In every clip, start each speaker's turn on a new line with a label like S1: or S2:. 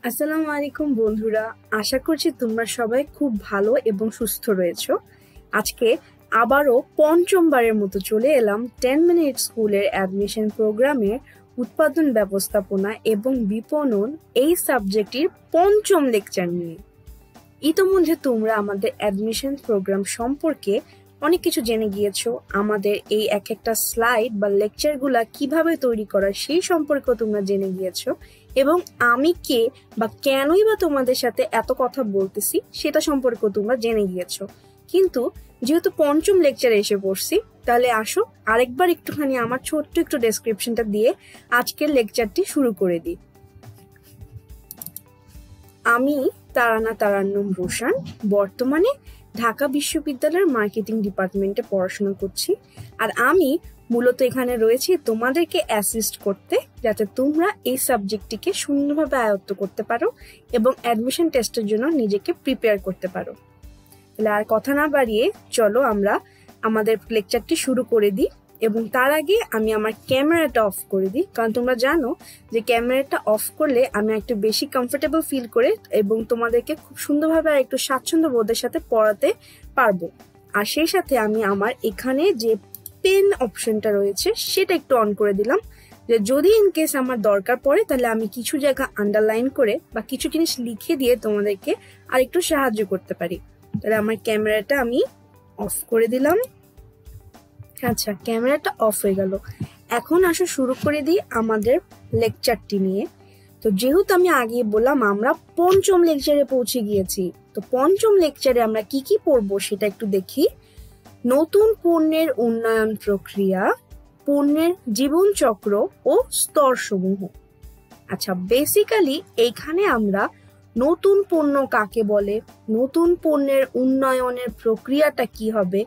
S1: আসসালামু আলাইকুম বন্ধুরা, আশা করছি তোমরা সবাই খুব ভালো এবং সুস্থ রয়েছো। আজকে আবারও পঞ্চমবারের মতো চলে এলাম 10 মিনিট স্কুলের অ্যাডমিশন প্রোগ্রামের উৎপাদন ব্যবস্থাপনা এবং বিপণন এই সাবজেক্টটির পঞ্চম লেকচার নিয়ে। ইতোমধ্যে তোমরা আমাদের অ্যাডমিশন প্রোগ্রাম সম্পর্কে অনেক কিছু জেনে গিয়েছো। আমাদের এই এক একটা স্লাইড বা লেকচারগুলা কিভাবে তৈরি করা সেই সম্পর্কেও তোমরা জেনে গিয়েছো, এবং আমি কে বা কেনই বা তোমাদের সাথে এত কথা বলতেছি সেটা সম্পর্কেও তোমরা জেনে গিয়েছো। কিন্তু যেহেতু পঞ্চম লেকচারে এসে পড়ছি, তাহলে আসো আরেকবার একটুখানি আমার ছোট্ট একটু ডেসক্রিপশনটা দিয়ে আজকের লেকচারটি শুরু করে দিই। আমি তারানা তারান্নুম রোশান বর্তমানে ঢাকা বিশ্ববিদ্যালয়ের মার্কেটিং ডিপার্টমেন্টে পড়াশোনা করছি। আর আমি মূলত এখানে রয়েছি তোমাদেরকে অ্যাসিস্ট করতে, যাতে তোমরা এই সাবজেক্টটিকে সুন্দরভাবে আয়ত্ত করতে পারো এবং অ্যাডমিশন টেস্টের জন্য নিজেকে প্রিপেয়ার করতে পারো। তাহলে আর কথা না বাড়িয়ে চলো আমরা আমাদের লেকচারটি শুরু করে দিই। এবং তার আগে আমি আমার ক্যামেরাটা অফ করে দিই, কারণ তোমরা জানো যে ক্যামেরাটা অফ করলে আমি একটু বেশি কমফোর্টেবল ফিল করে এবং তোমাদেরকে খুব সুন্দরভাবে আর একটু স্বাচ্ছন্দ্য বোধের সাথে পড়াতে পারবো। আর সেই সাথে আমি আমার এখানে যে পেন অপশনটা রয়েছে সেটা একটু অন করে দিলাম, যে যদি ইন কেস আমার দরকার পড়ে তাহলে আমি কিছু জায়গা আন্ডারলাইন করে বা কিছু জিনিস লিখে দিয়ে তোমাদেরকে আর একটু সাহায্য করতে পারি। তাহলে আমার ক্যামেরাটা আমি অফ করে দিলাম। আচ্ছা, ক্যামেরাটা অফ হয়ে গেল। এখন আসো শুরু করে দিই আমাদের লেকচারটি নিয়ে। তো যেহেতু আমি আগে বললাম আমরা পঞ্চম লেকচারে পৌঁছে গিয়েছি, তো পঞ্চম লেকচারে আমরা কি কি পড়বো সেটা একটু দেখি। নতুন পণ্যের উন্নয়ন প্রক্রিয়া, পণ্যের জীবনচক্র ও স্তরসমূহ। আচ্ছা, বেসিক্যালি এইখানে আমরা নতুন পণ্য কাকে বলে, নতুন পণ্যের উন্নয়নের প্রক্রিয়াটা কি হবে,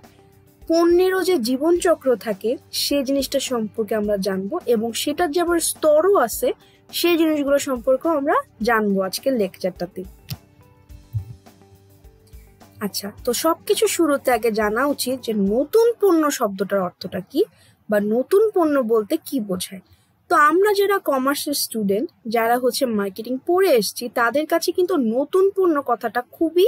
S1: পণ্যেরও যে জীবনচক্র থাকে সে জিনিসটা সম্পর্কে আমরা জানবো, এবং সেটার যে আবার স্তরও আছে সেই জিনিসগুলো সম্পর্কেও আমরা জানবো আজকের লেকচারটাতে। আচ্ছা, তো সবকিছু শুরুতে আগে জানা উচিত যে নতুন পণ্য শব্দটার অর্থটা কি, বা নতুন পণ্য বলতে কি বোঝায়। তো আমরা যারা কমার্সের স্টুডেন্ট, যারা হচ্ছে মার্কেটিং পড়ে এসেছি, তাদের কাছে কিন্তু নতুন পণ্য কথাটা খুবই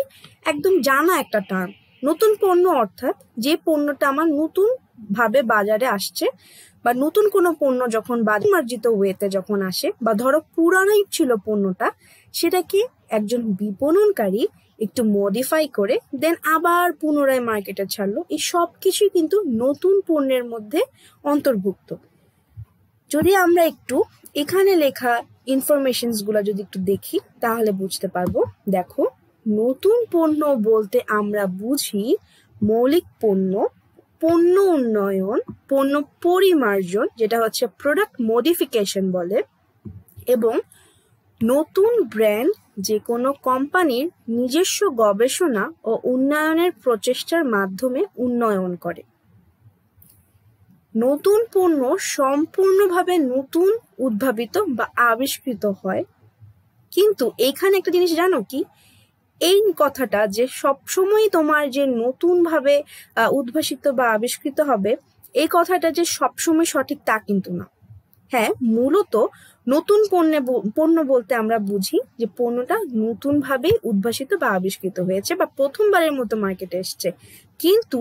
S1: একদম জানা একটা টার্ম। নতুন পণ্য অর্থাৎ যে পণ্যটা আমার নতুন ভাবে বাজারে আসছে, বা নতুন কোনো পণ্য যখন বাজার মার্জিত ওয়েতে যখন আসে, বা ধরো পুরানোই ছিল পণ্যটা, সেটাকে একজন বিপণনকারী একটু মডিফাই করে দেন আবার পুনরায় মার্কেটে ছাড়লো। এই সব কিছুই কিন্তু নতুন পণ্যের মধ্যে অন্তর্ভুক্ত। যদি আমরা একটু এখানে লেখা ইনফরমেশনস গুলা যদি একটু দেখি তাহলে বুঝতে পারবো। দেখো, নতুন পণ্য বলতে আমরা বুঝি মৌলিক পণ্য, পণ্য উন্নয়ন, পণ্য পরিমার্জন যেটা হচ্ছে প্রোডাক্ট মডিফিকেশন বলে, এবং নতুন ব্র্যান্ড যে কোনো কোম্পানির নিজস্ব গবেষণা ও উন্নয়নের প্রচেষ্টার মাধ্যমে উন্নয়ন করে। নতুন পণ্য সম্পূর্ণভাবে নতুন উদ্ভাবিত বা আবিষ্কৃত হয়। কিন্তু এখানে একটা জিনিস জানো কি, এই কথাটা যে সবসময় তোমার যে নতুন ভাবে উদ্ভাসিত বা আবিষ্কৃত হবে, এই কথাটা যে সবসময় সঠিক তা কিন্তু না। হ্যাঁ, মূলত নতুন পণ্য বলতে আমরা বুঝি যে পণ্যটা নতুন ভাবে উদ্ভাসিত বা আবিষ্কৃত হয়েছে বা প্রথমবারের মতো মার্কেটে এসছে। কিন্তু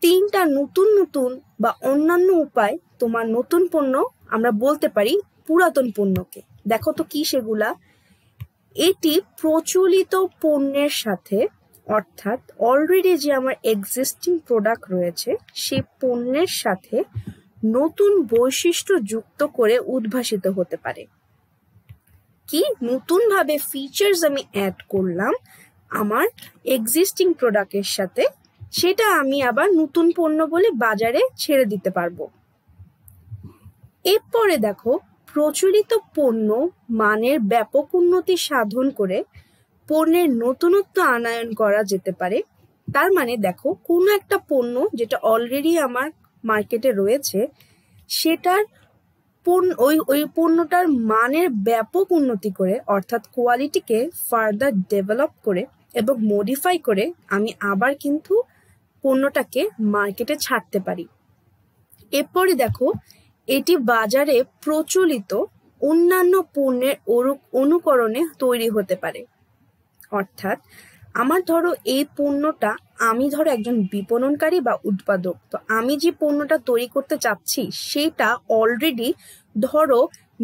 S1: তিনটা নতুন নতুন বা অন্যান্য উপায় তোমার নতুন পণ্য আমরা বলতে পারি পুরাতন পণ্যকে। দেখো তো কি সেগুলা। এটি প্রচলিত পণ্যের সাথে, অর্থাৎ অলরেডি যে আমার এক্সিস্টিং প্রোডাক্ট রয়েছে সেই পণ্যের সাথে নতুন বৈশিষ্ট্য যুক্ত করে উদ্ভাসিত হতে পারে। কি নতুন ভাবে ফিচার্স আমি অ্যাড করলাম আমার এক্সিস্টিং প্রোডাক্টের সাথে, সেটা আমি আবার নতুন পণ্য বলে বাজারে ছেড়ে দিতে পারবো। এরপরে দেখো, প্রচলিত পণ্য মানের ব্যাপক উন্নতি সাধন করে পণ্যের নতুনত্ব আনয়ন করা যেতে পারে। তার মানে দেখো, কোনো একটা পণ্য যেটা অলরেডি আমার মার্কেটে রয়েছে সেটার ওই পণ্যটার মানের ব্যাপক উন্নতি করে, অর্থাৎ কোয়ালিটিকে ফার্দার ডেভেলপ করে এবং মডিফাই করে আমি আবার কিন্তু পণ্যটাকে মার্কেটে ছাড়তে পারি। এরপরে দেখো, এটি বাজারে প্রচলিত অন্যান্য পণ্যের অনুকরণে তৈরি হতে পারে। অর্থাৎ আমার ধরো এই পণ্যটা, আমি ধরো একজন বিপণনকারী বা উৎপাদক, তো আমি যে পণ্যটা তৈরি করতে চাচ্ছি সেটা অলরেডি ধরো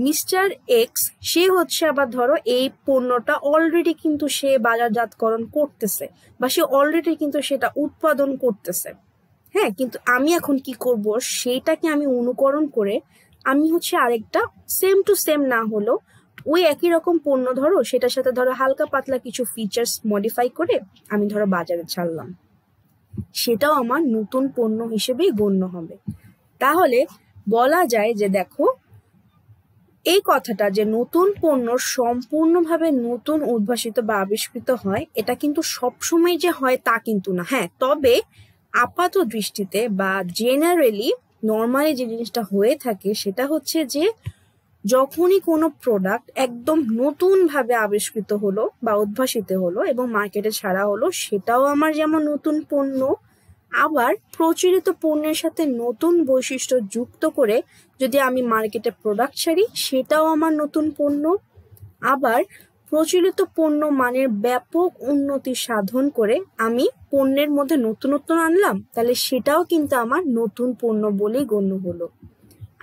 S1: মিস্টার এক্স, সে হচ্ছে আবার ধরো এই পণ্যটা অলরেডি কিন্তু সে বাজারজাতকরণ করতেছে বা সে অলরেডি কিন্তু সেটা উৎপাদন করতেছে। হ্যাঁ, কিন্তু আমি এখন কি করব, সেইটাকে আমি অনুকরণ করে আমি হচ্ছে আরেকটা সেম টু সেম না হলো ওই একই রকম পণ্য ধরো সেটার সাথে ধরো হালকা পাতলা কিছু ফিচার্স মডিফাই করে আমি ধরো বাজারে ছাড়লাম, সেটাও আমার নতুন পণ্য হিসেবেই গণ্য হবে। তাহলে বলা যায় যে দেখো, এই কথাটা যে নতুন পণ্য সম্পূর্ণভাবে নতুন উদ্ভাসিত বা আবিষ্কৃত হয়, এটা কিন্তু সবসময় যে হয় তা কিন্তু না। হ্যাঁ, তবে আপাত দৃষ্টিতে বা জেনারেলি নর্মালি যে জিনিসটা হয়ে থাকে সেটা হচ্ছে যে যখনই কোনো প্রোডাক্ট একদম নতুন ভাবে আবিষ্কৃত হলো বা উদ্ভাসিত হলো এবং মার্কেটে ছাড়া হলো, সেটাও আমার যেমন নতুন পণ্য। আবার প্রচলিত পণ্যের সাথে নতুন বৈশিষ্ট্য যুক্ত করে যদি আমি মার্কেটে প্রোডাক্ট ছাড়ি, সেটাও আমার নতুন পণ্য। আবার প্রচলিত পণ্য মানের ব্যাপক উন্নতি সাধন করে আমি পণ্যের মধ্যে নতুনত্ব আনলাম, তাহলে সেটাও কিন্তু আমার নতুন পণ্য বলেই গণ্য হলো।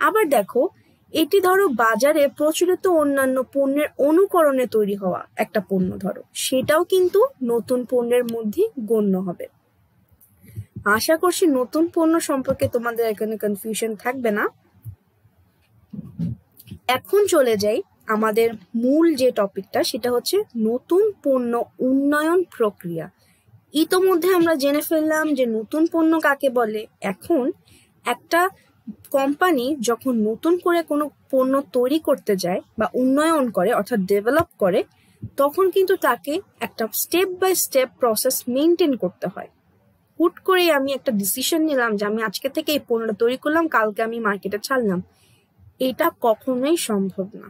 S1: আবার দেখো, এটি ধরো বাজারে প্রচলিত অন্যান্য পণ্যের অনুকরণে তৈরি হওয়া একটা পণ্য ধরো, সেটাও কিন্তু নতুন পণ্যের মধ্যে গণ্য হবে। আশা করছি নতুন পণ্য সম্পর্কে তোমাদের এখানে কনফিউশন থাকবে না। এখন চলে যাই আমাদের মূল যে টপিকটা, সেটা হচ্ছে নতুন পণ্য উন্নয়ন প্রক্রিয়া। ইতোমধ্যে আমরা জেনে ফেললাম যে নতুন পণ্য কাকে বলে। এখন একটা কোম্পানি যখন নতুন করে কোনো পণ্য তৈরি করতে যায় বা উন্নয়ন করে অর্থাৎ ডেভেলপ করে, তখন কিন্তু তাকে একটা step by step process maintain করতে হয়। হুট করে আমি একটা ডিসিশন নিলাম যে আমি আজকে থেকে এই পণ্যটা তৈরি করলাম, কালকে আমি মার্কেটে ছাড়লাম, এটা কখনোই সম্ভব না।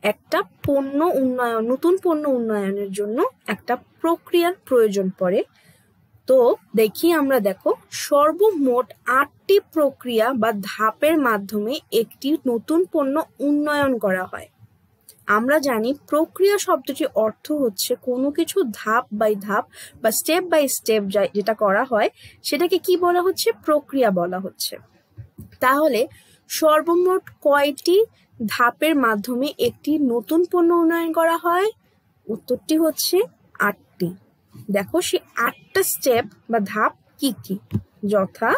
S1: একটা পণ্য উন্নয়ন, নতুন পণ্য উন্নয়নের জন্য একটা প্রক্রিয়ার প্রয়োজন পড়ে। তো দেখি আমরা, দেখো, সর্বমোট 8টি প্রক্রিয়া বা ধাপের মাধ্যমে একটি নতুন পণ্য উন্নয়ন করা হয়। আমরা জানি প্রক্রিয়া শব্দটির অর্থ হচ্ছে কোনো কিছু ধাপ বাই ধাপ বা স্টেপ বাই স্টেপ যেটা করা হয় সেটাকে কি বলা হচ্ছে, প্রক্রিয়া বলা হচ্ছে। তাহলে সর্বমোট কয়টি ধাপের মাধ্যমে একটি নতুন পণ্য উন্নয়ন করা হয়? উত্তরটি হচ্ছে 8টি। দেখো সেই 8টা স্টেপ বা ধাপ কি কি, যথা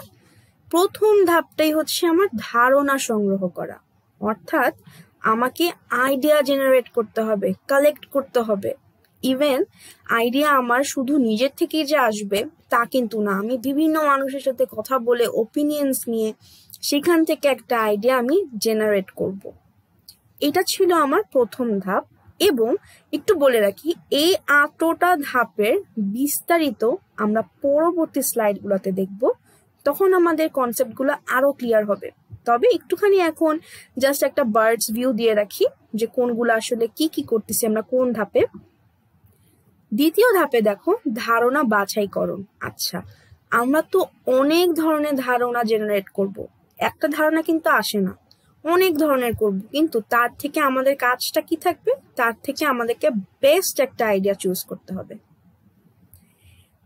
S1: প্রথম ধাপটাই হচ্ছে আমার ধারণা সংগ্রহ করা, অর্থাৎ আমাকে আইডিয়া জেনারেট করতে হবে, কালেক্ট করতে হবে। ইভেন আইডিয়া আমার শুধু নিজের থেকেই যে আসবে তা কিন্তু না, আমি বিভিন্ন মানুষের সাথে কথা বলে ওপিনিয়ন্স নিয়ে সেখান থেকে একটা আইডিয়া আমি জেনারেট করব। এটা ছিল আমার প্রথম ধাপ। এবং একটু বলে রাখি, এই 8টা ধাপের বিস্তারিত আমরা পরবর্তী স্লাইডগুলোতে দেখব, তখন আমাদের কনসেপ্টগুলো আরো ক্লিয়ার হবে। তবে একটুখানি এখন জাস্ট একটা বার্ডস ভিউ দিয়ে রাখি যে কোনগুলো আসলে কি কি করতেছি আমরা কোন ধাপে। দ্বিতীয় ধাপে দেখো ধারণা বাছাইকরণ। আচ্ছা, আমরা তো অনেক ধরনের ধারণা জেনারেট করব, একটা ধারণা কিন্তু আসে না, অনেক ধরনের করব, কিন্তু তার থেকে আমাদের কাজটা কি থাকবে, তার থেকে আমাদেরকে বেস্ট একটা আইডিয়া চুজ করতে হবে।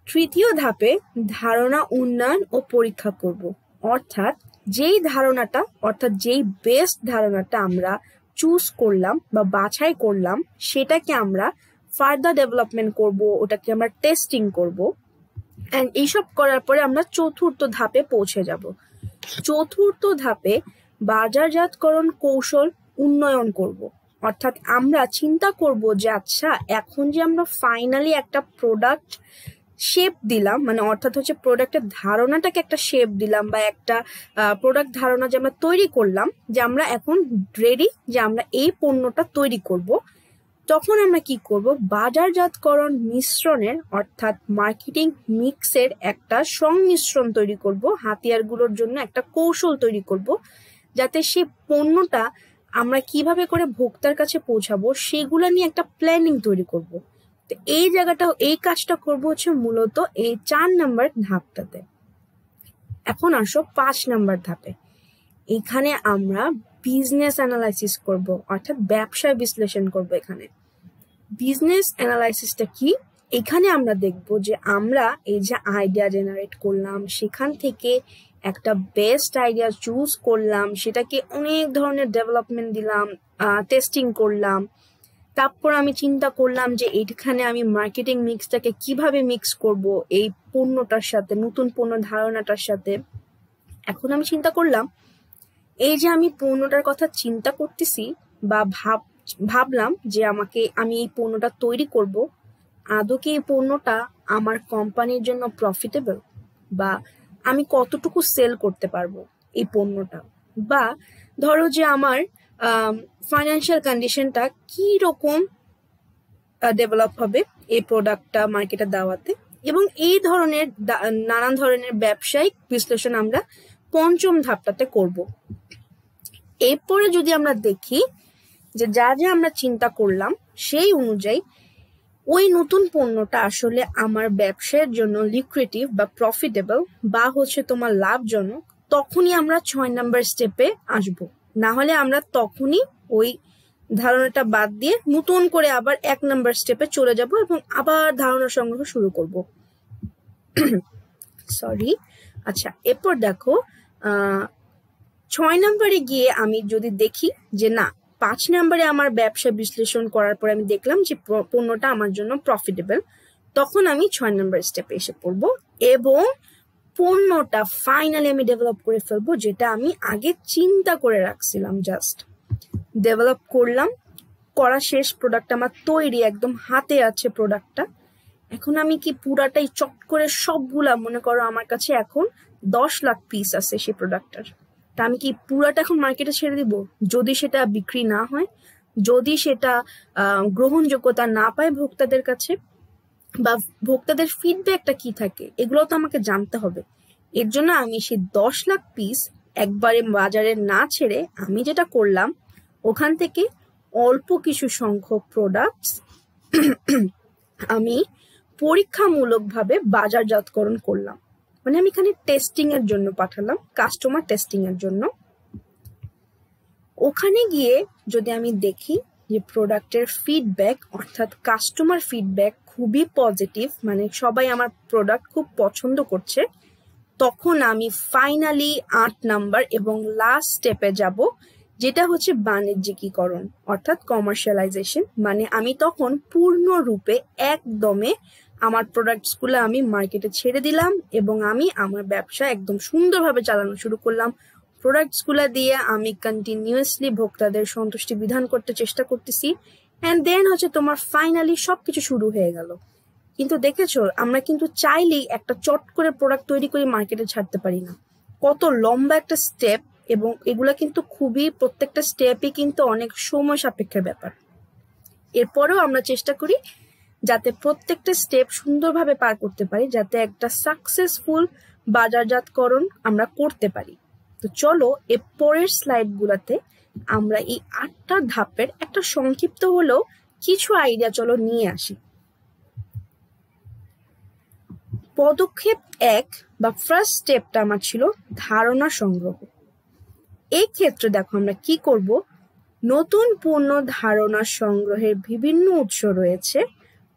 S1: তৃতীয় ধাপে ধারণা উন্নয়ন ও পরীক্ষা করব, অর্থাৎ যেই ধারণাটা, অর্থাৎ যেই বেস্ট ধারণাটা আমরা চুজ করলাম বা বাছাই করলাম, সেটাকে আমরা ফার্দার ডেভেলপমেন্ট করব, ওটাকে আমরা টেস্টিং করব। এন্ড এইসব করার পরে আমরা চতুর্থ ধাপে পৌঁছে যাব। চতুর্থ ধাপে বাজারজাতকরণ কৌশল উন্নয়ন করব, অর্থাৎ আমরা চিন্তা করব যে আচ্ছা, এখন যে আমরা ফাইনালি একটা প্রোডাক্ট শেপ দিলাম, মানে অর্থাৎ হচ্ছে প্রোডাক্টের ধারণাটাকে একটা শেপ দিলাম বা একটা প্রোডাক্ট ধারণা যে আমরা তৈরি করলাম, যে আমরা এখন রেডি যে আমরা এই পণ্যটা তৈরি করব, তখন আমরা কি করব, বাজারজাতকরণ মিশ্রণের অর্থাৎ মার্কেটিং মিক্সের একটা সংমিশ্রণ তৈরি করব, হাতিয়ারগুলোর জন্য একটা কৌশল তৈরি করব, যাতে সেই পণ্যটা আমরা কিভাবে করে ভোক্তার কাছে পৌঁছাবো সেগুলো নিয়ে একটা প্ল্যানিং তৈরি করব। তো এই জায়গাটা, এই কাজটা করব হচ্ছে মূলত এই 4 নাম্বার ধাপটাতে। এখন আসো 5 নাম্বার ধাপে। এখানে আমরা বিজনেস অ্যানালাইসিস করব, অর্থাৎ ব্যবসায় বিশ্লেষণ করব। এখানে বিজনেস অ্যানালাইসিসটা কি? এখানে আমরা দেখব যে আমরা এই যে আইডিয়া জেনারেট করলাম, সেখান থেকে একটা বেস্ট আইডিয়া চুজ করলাম, সেটাকে অনেক ধরনের ডেভেলপমেন্ট দিলাম, টেস্টিং করলাম। তারপর আমি চিন্তা করলাম যে এইখানে আমি মার্কেটিং মিক্সটাকে কিভাবে মিক্স করব এই পণ্যটার সাথে, নতুন পণ্য ধারণাটার সাথে। এখন আমি চিন্তা করলাম, এই যে আমি পণ্যটার কথা চিন্তা করতেছি বা ভাবলাম যে আমি এই পণ্যটা তৈরি করব, আদৌ কি এই পণ্যটা আমার কোম্পানির জন্য প্রফিটেবল, বা আমি কতটুকু সেল করতে পারবো এই পণ্যটা, বা ধরো যে আমার ফাইন্যান্সিয়াল কন্ডিশনটা কি রকম ডেভেলপ হবে এই প্রোডাক্টটা মার্কেটে দেওয়াতে। এবং এই ধরনের নানান ধরনের ব্যবসায়িক বিশ্লেষণ আমরা পঞ্চম ধাপটাতে করব। এরপরে যদি আমরা দেখি যে যা যা আমরা চিন্তা করলাম সেই অনুযায়ী ওই নতুন পণ্যটা আসলে আমার ব্যবসায়ের জন্য লিকুইডিটিভ বা প্রফিটেবল বা হচ্ছে তোমার লাভজনক, তখনই আমরা 6 নাম্বার স্টেপে আসব। না হলে আমরা তখনই ওই ধারণাটা বাদ দিয়ে নতুন করে আবার 1 নাম্বার স্টেপে চলে যাব এবং আবার ধারণা সংগ্রহ শুরু করব। সরি। আচ্ছা, এরপর দেখো 6 নাম্বারে গিয়ে আমি যদি দেখি যে না, 5 নাম্বারে আমার ব্যবসা বিশ্লেষণ করার পর আমি দেখলাম যে পণ্যটা আমার জন্য প্রফিটেবল, তখন আমি 6 নাম্বার স্টেপে এসে পড়বো এবং পণ্যটা ফাইনালি আমি ডেভেলপ করে ফেলবো, যেটা আমি আগে চিন্তা করে রাখছিলাম। জাস্ট ডেভেলপ করলাম, করা শেষ, প্রোডাক্ট আমার তৈরি, একদম হাতে আছে প্রোডাক্টটা। এখন আমি কি পুরাটাই চট করে সবগুলা, মনে করো আমার কাছে এখন 10 লাখ পিস আছে সেই প্রোডাক্টটার, তা আমি কি পুরাটা এখন মার্কেটে ছেড়ে দিব? যদি সেটা বিক্রি না হয়, যদি সেটা গ্রহণযোগ্যতা না পায় ভোক্তাদের কাছে, বা ভোক্তাদের ফিডব্যাকটা কি থাকে, এগুলো তো আমাকে জানতে হবে। এর জন্য আমি সেই 10 লাখ পিস একবারে বাজারে না ছেড়ে আমি যেটা করলাম, ওখান থেকে অল্প কিছু সংখ্যক প্রোডাক্টস আমি পরীক্ষামূলকভাবে বাজারজাতকরণ করলাম। মানে আমি এখানে টেস্টিং এর জন্য পাঠালাম, কাস্টমার টেস্টিং এর জন্য। ওখানে গিয়ে যদি আমি দেখি যে প্রোডাক্টের ফিডব্যাক, অর্থাৎ কাস্টমার ফিডব্যাক খুবই পজিটিভ, মানে সবাই আমার প্রোডাক্ট খুব পছন্দ করছে, তখন আমি ফাইনালি 8 নাম্বার এবং লাস্ট স্টেপে যাব, যেটা হচ্ছে বাণিজ্যিকীকরণ অর্থাৎ কমার্শিয়ালাইজেশন। মানে আমি তখন পূর্ণরূপে একদমে আমার প্রোডাক্টসগুলো আমি মার্কেটে ছেড়ে দিলাম এবং আমি আমার ব্যবসা একদম সুন্দরভাবে চালানো শুরু করলাম। প্রোডাক্টসগুলো দিয়ে আমি কন্টিনিউয়াসলি ভোক্তাদের সন্তুষ্টি বিধান করতে চেষ্টা করতেছি, অ্যান্ড দেন হচ্ছে তোমার ফাইনালি সবকিছু শুরু হয়ে গেল। কিন্তু দেখেছো, আমরা কিন্তু চাইলেই একটা চট করে প্রোডাক্ট তৈরি করে মার্কেটে ছাড়তে পারি না। কত লম্বা একটা স্টেপ, এবং এগুলা কিন্তু খুবই, প্রত্যেকটা স্টেপই কিন্তু অনেক সময় সাপেক্ষের ব্যাপার। এরপরেও আমরা চেষ্টা করি যাতে প্রত্যেকটা স্টেপ সুন্দরভাবে পার করতে পারি, যাতে একটা সাকসেসফুল বাজারজাতকরণ আমরা করতে পারি। তো চলো এর পরের স্লাইডগুলোতে আমরা এই 8টা ধাপের একটা সংক্ষিপ্ত হলেও কিছু আইডিয়া চলো নিয়ে আসি। পদক্ষেপ 1 বা ফার্স্ট স্টেপটা আমার ছিল ধারণা সংগ্রহ। এই ক্ষেত্রে দেখো আমরা কি করব, নতুন পণ্য ধারণা সংগ্রহের বিভিন্ন উৎস রয়েছে।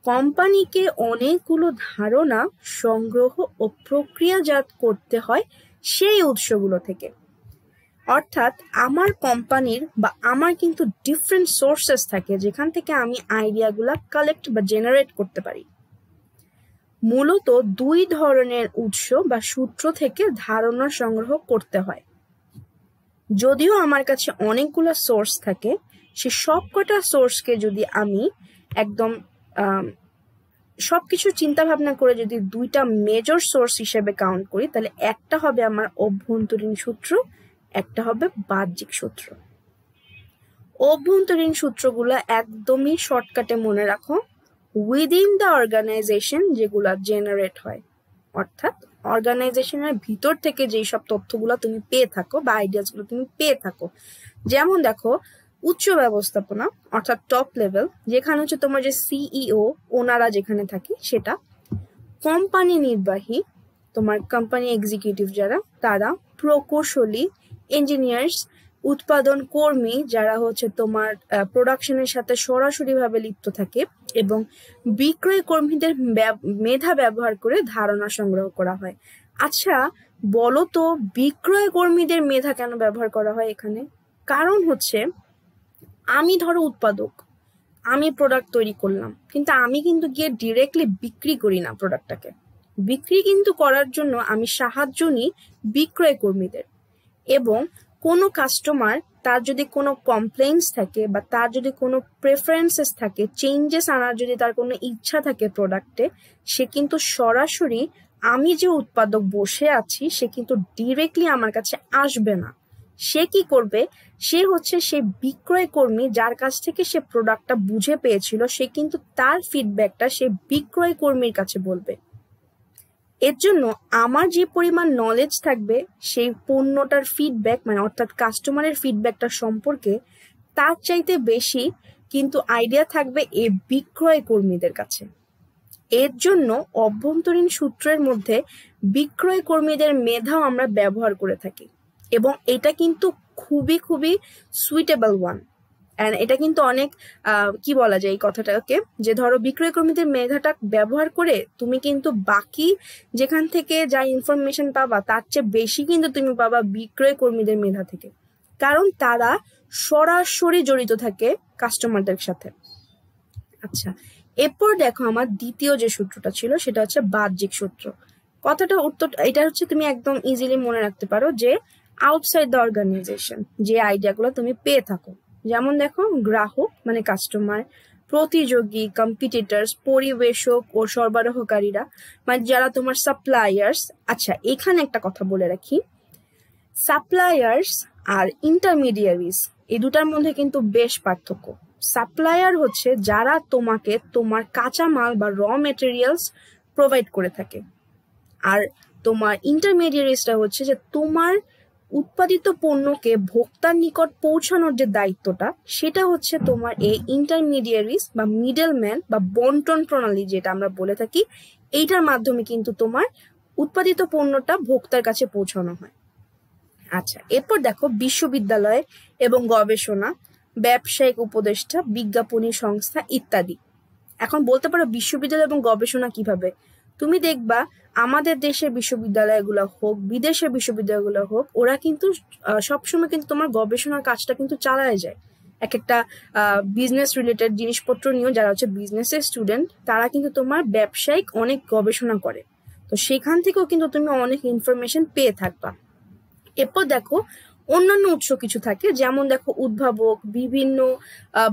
S1: কোম্পানিকে অনেকগুলো ধারণা সংগ্রহ ও প্রক্রিয়াজাত করতে হয় সেই উৎসগুলো থেকে। অর্থাৎ আমার কোম্পানির বা আমার কিন্তু ডিফারেন্ট সোর্সেস থাকে যেখান থেকে আমি আইডিয়াগুলা কালেক্ট বা জেনারেট করতে পারি। মূলত 2 ধরনের উৎস বা সূত্র থেকে ধারণা সংগ্রহ করতে হয়। যদিও আমার কাছে অনেকগুলো সোর্স থাকে, সে সবকটা সোর্সকে যদি আমি একদম সবকিছু চিন্তা ভাবনা করে যদি 2টা মেজর সোর্স হিসেবে কাউন্ট করি, তাহলে একটা হবে আমার অভ্যন্তরীণ সূত্র, একটা হবে বাহ্যিক সূত্র। অভ্যন্তরীণ সূত্রগুলো একদমই শর্টকাটে মনে রাখো, উইদিন দ্য অর্গানাইজেশন যেগুলা জেনারেট হয়, অর্থাৎ অর্গানাইজেশনের ভিতর থেকে যেই সব তথ্যগুলো তুমি পেয়ে থাকো বা আইডিয়াসগুলো তুমি পেয়ে থাকো। যেমন দেখো, উচ্চ ব্যবস্থাপনা অর্থাৎ টপ লেভেল, যেখানে হচ্ছে তোমার যে সিইও ওনারা যেখানে থাকে সেটা। কোম্পানি নির্বাহী, তোমার কোম্পানি এক্সিকিউটিভ যারা, তারা, প্রকৌশলী, ইঞ্জিনিয়ার্স, উৎপাদন কর্মী যারা হচ্ছে তোমার প্রোডাকশনের সাথে সরাসরি ভাবে লিপ্ত থাকে, এবং বিক্রয় কর্মীদের মেধা ব্যবহার করে ধারণা সংগ্রহ করা হয়। আচ্ছা বলো তো, বিক্রয় কর্মীদের মেধা কেন ব্যবহার করা হয় এখানে? কারণ হচ্ছে, আমি ধরো উৎপাদক, আমি প্রোডাক্ট তৈরি করলাম, কিন্তু আমি কিন্তু গিয়ে ডিরেক্টলি বিক্রি করি না প্রোডাক্টটাকে। বিক্রি কিন্তু করার জন্য আমি সাহায্য নিই বিক্রয় কর্মীদের। এবং কোনো কাস্টমার, তার যদি কোনো কমপ্লেইন্টস থাকে বা তার যদি কোনো প্রেফারেন্সেস থাকে, চেঞ্জেস আনার যদি তার কোনো ইচ্ছা থাকে প্রোডাক্টে, সে কিন্তু সরাসরি, আমি যে উৎপাদক বসে আছি, সে কিন্তু ডিরেক্টলি আমার কাছে আসবে না। সে কি করবে, সে হচ্ছে সে বিক্রয় কর্মী যার কাছ থেকে সে প্রোডাক্টটা বুঝে পেয়েছিল, সে কিন্তু তার ফিডব্যাকটা সে বিক্রয় কর্মীর কাছে বলবে। এর জন্য আমার যে পরিমাণ নলেজ থাকবে সেই পণ্যটার ফিডব্যাক, মানে অর্থাৎ কাস্টমারের ফিডব্যাকটা সম্পর্কে, তার চাইতে বেশি কিন্তু আইডিয়া থাকবে এই বিক্রয় কর্মীদের কাছে। এর জন্য অভ্যন্তরীণ সূত্রের মধ্যে বিক্রয় কর্মীদের মেধাও আমরা ব্যবহার করে থাকি, এবং এটা কিন্তু খুবই খুবই সুইটেবল ওয়ান। অ্যান্ড এটা কিন্তু অনেক কি বলা যায় এই কথাটাকে, যে ধরো বিক্রয় কর্মীদের মেধাটা ব্যবহার করে তুমি কিন্তু বাকি যেখান থেকে যা ইনফরমেশন পাবা তার চেয়ে বেশি কিন্তু তুমি পাবা বিক্রয় কর্মীদের মেধা থেকে, কারণ তারা সরাসরি জড়িত থাকে কাস্টমারদের সাথে। আচ্ছা, এরপর দেখো আমার দ্বিতীয় যে সূত্রটা ছিল সেটা হচ্ছে বাহ্যিক সূত্র। কথাটা উত্তর এটা হচ্ছে, তুমি একদম ইজিলি মনে রাখতে পারো যে আউটসাইড দ্য অর্গানাইজেশন যে আইডিয়াগুলো তুমি পেয়ে থাকো, যেমন দেখো গ্রাহক মানে কাস্টমার, প্রতিযোগী কম্পিটিটরস, পরিবেশক ও সরবরাহকারীরা মানে যারা তোমার সাপ্লায়ার্স। আচ্ছা এখানে একটা কথা বলে রাখি, সাপ্লায়ার্স আর ইন্টারমিডিয়ারিজ এই দুটার মধ্যে কিন্তু বেশ পার্থক্য। সাপ্লায়ার হচ্ছে যারা তোমাকে তোমার কাঁচামাল বা র মেটেরিয়ালস প্রোভাইড করে থাকে, আর তোমার ইন্টারমিডিয়ারিজটা হচ্ছে যে তোমার উৎপাদিত পণ্যকে ভোক্তার নিকট পৌঁছানোর যে দায়িত্বটা, সেটা হচ্ছে তোমার এই ইন্টারমিডিয়ারিজ বা মিডলম্যান বা বন্টন প্রণালী যেটা আমরা বলে থাকি, এইটার মাধ্যমে কিন্তু তোমার উৎপাদিত পণ্যটা ভোক্তার কাছে পৌঁছানো হয়। আচ্ছা এরপর দেখো বিশ্ববিদ্যালয় এবং গবেষণা, ব্যবসায়িক উপদেষ্টা, বিজ্ঞাপনী সংস্থা ইত্যাদি। এখন বলতে পারো বিশ্ববিদ্যালয় এবং গবেষণা কিভাবে? তুমি দেখবা আমাদের দেশের বিশ্ববিদ্যালয়গুলো হোক, বিদেশের বিশ্ববিদ্যালয়গুলো হোক, ওরা কিন্তু সবসময় কিন্তু তোমার গবেষণার কাজটা কিন্তু চালায় যায়। এক একটা বিজনেস রিলেটেড জিনিসপত্র নিয়েও যারা হচ্ছে বিজনেসের স্টুডেন্ট, তারা কিন্তু তোমার ব্যবসায়িক অনেক গবেষণা করে, তো সেখান থেকেও কিন্তু তুমি অনেক ইনফরমেশন পেয়ে থাকবা। এরপর দেখো অন্যান্য উৎস কিছু থাকে, যেমন দেখো উদ্ভাবক, বিভিন্ন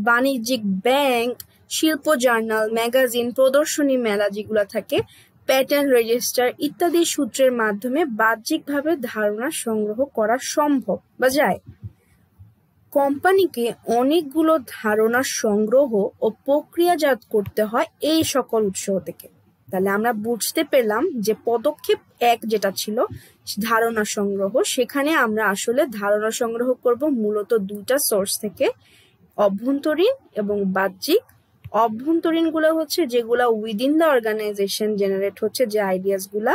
S1: বাণিজ্যিক ব্যাংক, শিল্প জার্নাল, ম্যাগাজিন, প্রদর্শনী মেলা যেগুলো থাকে, প্যাটেন্ট রেজিস্টার ইত্যাদি সূত্রের মাধ্যমে বাহ্যিকভাবে ধারণা সংগ্রহ করা সম্ভব বা যায়। কোম্পানিকে অনেকগুলো ধারণা সংগ্রহ ও প্রক্রিয়াজাত করতে হয় এই সকল উৎস থেকে। তাহলে আমরা বুঝতে পেলাম যে পদক্ষেপ 1 যেটা ছিল ধারণা সংগ্রহ, সেখানে আমরা আসলে ধারণা সংগ্রহ করব মূলত 2টা সোর্স থেকে, অভ্যন্তরীণ এবং বাহ্যিক। অভ্যন্তরীণ গুলো হচ্ছে যেগুলা উইদিন দ্য অর্গানাইজেশন জেনারেট হচ্ছে যে আইডিয়াস গুলা,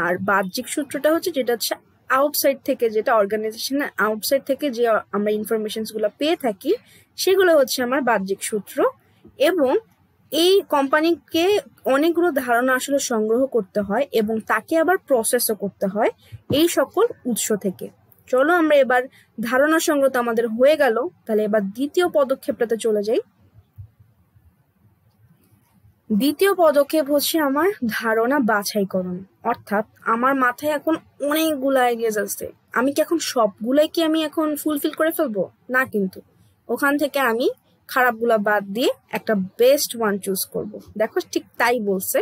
S1: আর বাহ্যিক সূত্রটা হচ্ছে যেটা হচ্ছে আউটসাইড থেকে, যেটা অর্গানাইজেশনের আউটসাইড থেকে যে আমরা ইনফরমেশন গুলো পেয়ে থাকি, সেগুলো হচ্ছে আমার বাহ্যিক সূত্র। এবং এই কোম্পানিকে অনেকগুলো ধারণা আসলে সংগ্রহ করতে হয় এবং তাকে আবার প্রসেসও করতে হয় এই সকল উৎস থেকে। চলো আমরা এবার ধারণা সংগ্রহ আমাদের হয়ে গেল, তাহলে এবার দ্বিতীয় পদক্ষেপটাতে চলে যাই। দ্বিতীয় পদক্ষেপ হচ্ছে আমার ধারণা বাছাইকরণ। অর্থাৎ আমার মাথায় এখন অনেকগুলো আইডিয়াস আছে, আমি কি এখন সবগুলাই কি আমি এখন ফুলফিল করে ফেলবো? না, কিন্তু ওখান থেকে আমি খারাপগুলা বাদ দিয়ে একটা বেস্ট ওয়ান চুজ করব। দেখো ঠিক তাই বলছে,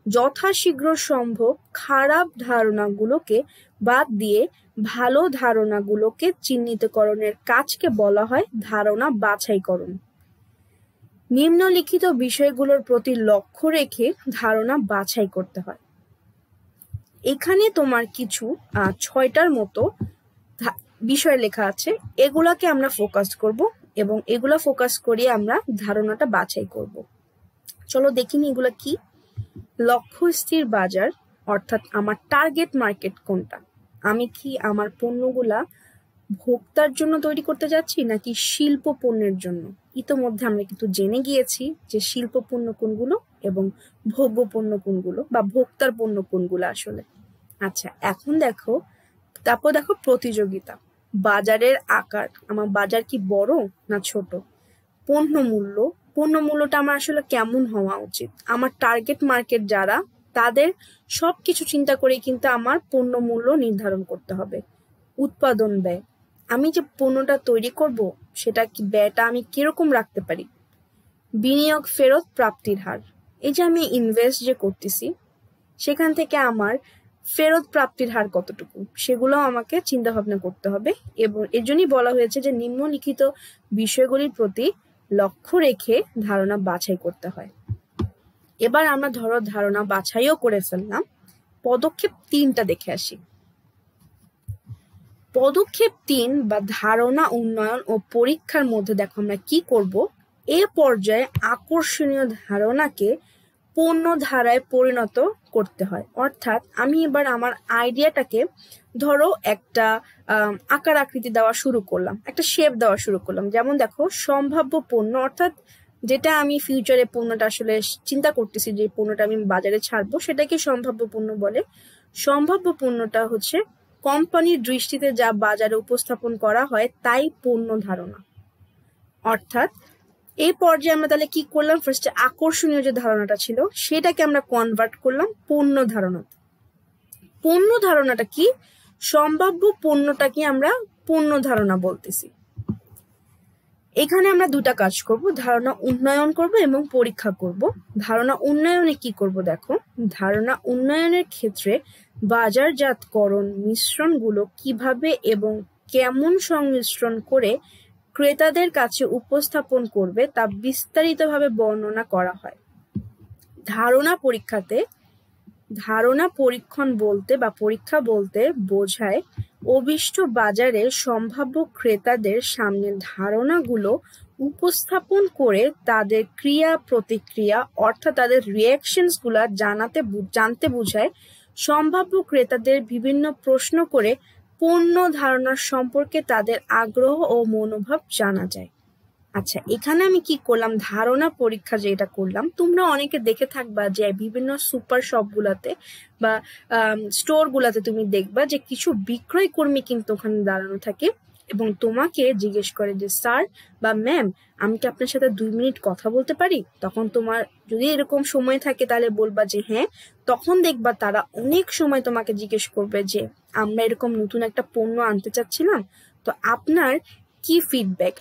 S1: যথাশীঘ্র সম্ভব খারাপ ধারণাগুলোকে বাদ দিয়ে ভালো ধারণাগুলোকে চিহ্নিতকরণের কাজকে বলা হয় ধারণা বাছাইকরণ। নিম্নলিখিত বিষয়গুলোর প্রতি লক্ষ্য রেখে ধারণা বাছাই করতে হয়। এখানে তোমার কিছু 6টার মতো বিষয় লেখা আছে, এগুলাকে আমরা ফোকাস করব এবং এগুলা ফোকাস করিয়ে আমরা ধারণাটা বাছাই করব। চলো দেখিনি এগুলা কি। লক্ষ্য স্থির বাজার, অর্থাৎ আমার টার্গেট মার্কেট কোনটা, আমি কি আমার পণ্যগুলা ভোক্তার জন্য তৈরি করতে যাচ্ছি নাকি শিল্প পণ্যের জন্য? ইতোমধ্যে আমরা কিন্তু জেনে গিয়েছি যে শিল্প পণ্য কোনগুলো এবং ভোগ্য পণ্য কোনগুলো বা ভোক্তার পণ্য কোনগুলো আসলে। আচ্ছা, এখন তারপর দেখো প্রতিযোগিতা, বাজারের আকার, আমার বাজার কি বড় না ছোট? পণ্য মূল্যটা আমার আসলে কেমন হওয়া উচিত? আমার টার্গেট মার্কেট যারা, তাদের সবকিছু চিন্তা করে কিন্তু আমার পণ্য মূল্য নির্ধারণ করতে হবে। উৎপাদন ব্যয়, আমি যে পণ্যটা তৈরি করব সেটা কি ব্যয়টা আমি কিরকম রাখতে পারি? বিনিয়োগ ফেরত প্রাপ্তির হার, এই যে আমি ইনভেস্ট যে করতেছি সেখান থেকে আমার ফেরত প্রাপ্তির হার কতটুকু, সেগুলো আমাকে চিন্তা ভাবনা করতে হবে। এবং এর জন্যই বলা হয়েছে যে নিম্নলিখিত বিষয়গুলির প্রতি লক্ষ্য রেখে ধারণা বাছাই করতে হয়। এবার আমরা ধারণা বাছাইও করে ফেললাম, পদক্ষেপ 3টা দেখে আসি। পদক্ষেপ 3 বা ধারণা উন্নয়ন ও পরীক্ষার মধ্যে দেখো আমরা কি করব। এ পর্যায়ে আকর্ষণীয় ধারণাকে পণ্য ধারায় পরিণত করতে হয়। অর্থাৎ আমি এবার আমার আইডিয়াটাকে ধরো একটা আকার আকৃতি দেওয়া শুরু করলাম, একটা শেপ দেওয়া শুরু করলাম। যেমন দেখো সম্ভাব্য পণ্য, অর্থাৎ যেটা আমি ফিউচারে পণ্যটা আসলে চিন্তা করতেছি যে পণ্যটা আমি বাজারে ছাড়বো সেটাকে সম্ভাব্য পণ্য বলে। সম্ভাব্য পণ্যটা হচ্ছে কোম্পানির দৃষ্টিতে যা বাজারে উপস্থাপন করা হয় তাই পণ্য ধারণা। অর্থাৎ এই পর্যায়ে আমরা তাহলে কি করলাম, ফার্স্টে আকর্ষণীয় যে ধারণাটা ছিল সেটাকে আমরা কনভার্ট করলাম পণ্য ধারণা। পণ্য ধারণাটা কি? সম্ভাব্য পণ্যটাকে আমরা পণ্য ধারণা বলতেছি। এখানে আমরা দুটা কাজ করব, ধারণা উন্নয়ন করব এবং পরীক্ষা করব। ধারণা উন্নয়নে কি করব দেখো, ধারণা উন্নয়নের ক্ষেত্রে বাজারজাতকরণ মিশ্রণগুলো কিভাবে এবং কেমন সংমিশ্রণ করে ক্রেতাদের কাছে উপস্থাপন করবে তা বিস্তারিতভাবে বর্ণনা করা হয়। ধারণা পরীক্ষণ বলতে বা পরীক্ষা বলতে বোঝায় অভীষ্ট বাজারে সম্ভাব্য ক্রেতাদের সামনে ধারণাগুলো উপস্থাপন করে তাদের ক্রিয়া প্রতিক্রিয়া অর্থাৎ তাদের রিঅ্যাকশনস গুলা জানতে বোঝায়। সম্ভাব্য ক্রেতাদের বিভিন্ন প্রশ্ন করে পণ্য ধারণার সম্পর্কে তাদের আগ্রহ ও মনোভাব জানা যায়। আচ্ছা, এখানে আমি কি করলাম, ধারণা পরীক্ষা যেটা করলাম, তোমরা অনেকে দেখে থাকবা যে বিভিন্ন সুপার শপ গুলাতে বা স্টোর গুলাতে তুমি দেখবা যে কিছু বিক্রয় কর্মী কিন্তু ওখানে দাঁড়ানো থাকে এবং তোমাকে জিজ্ঞেস করে যে স্যার বা ম্যাম, আমি কি আপনার সাথে 2 মিনিট কথা বলতে পারি? তখন তোমার যদি এরকম সময় থাকে তাহলে বলবা যে হ্যাঁ। তখন দেখবা তারা অনেক সময় তোমাকে জিজ্ঞেস করবে যে আমরা এরকম নতুন একটা পণ্য আনতে চাচ্ছিলাম, তো আপনার কি ফিডব্যাক।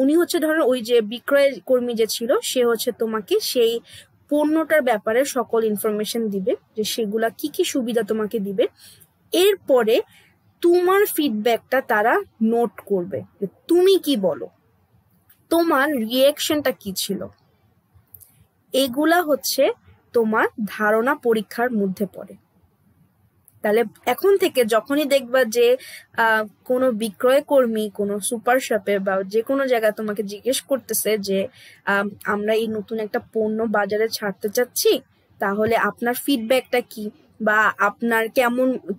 S1: উনি হচ্ছে ধরেন ওই যে বিক্রয় কর্মী যে ছিল সে হচ্ছে তোমাকে সেই পণ্যটার ব্যাপারে সকল ইনফরমেশন দিবে, যে সেগুলা কি কি সুবিধা তোমাকে দিবে। এরপরে তোমার ফিডব্যাকটা তারা নোট করবে, তুমি কি বলো, তোমার রিঅ্যাকশনটা কি ছিল। এগুলা হচ্ছে তোমার ধারণা পরীক্ষার মধ্যে পড়ে। তাহলে এখন থেকে যখনই দেখবা যে কোনো বিক্রয় কর্মী কোনো সুপার শপে বা যে কোনো জায়গায় তোমাকে জিজ্ঞেস করতেছে যে আমরা এই নতুন একটা পণ্য বাজারে ছাড়তে চাচ্ছি, তাহলে আপনার ফিডব্যাকটা কি, বা আপনার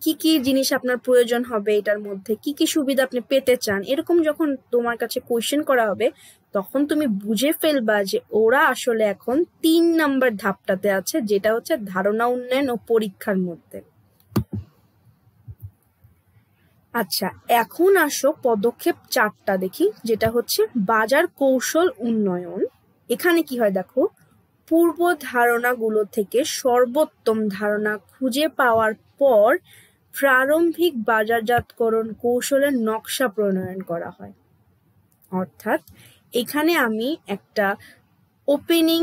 S1: কি কি জিনিস আপনার প্রয়োজন হবে, এটার মধ্যে কি কি সুবিধা আপনি পেতে চান, এরকম যখন তোমার কাছে কোয়েশ্চেন করা হবে তখন তুমি বুঝে ফেলবা যে ওরা আসলে এখন 3 নাম্বার ধাপটাতে আছে, যেটা হচ্ছে ধারণা উন্নয়ন ও পরীক্ষার মধ্যে। আচ্ছা, এখন আসো পদক্ষেপ 4টা দেখি, যেটা হচ্ছে বাজার কৌশল উন্নয়ন। এখানে কি হয় দেখো, পূর্ব ধারণাগুলো থেকে সর্বোত্তম ধারণা খুঁজে পাওয়ার পর প্রারম্ভিক বাজারজাতকরণ কৌশলের নকশা প্রণয়ন করা হয়। অর্থাৎ এখানে আমি একটা ওপেনিং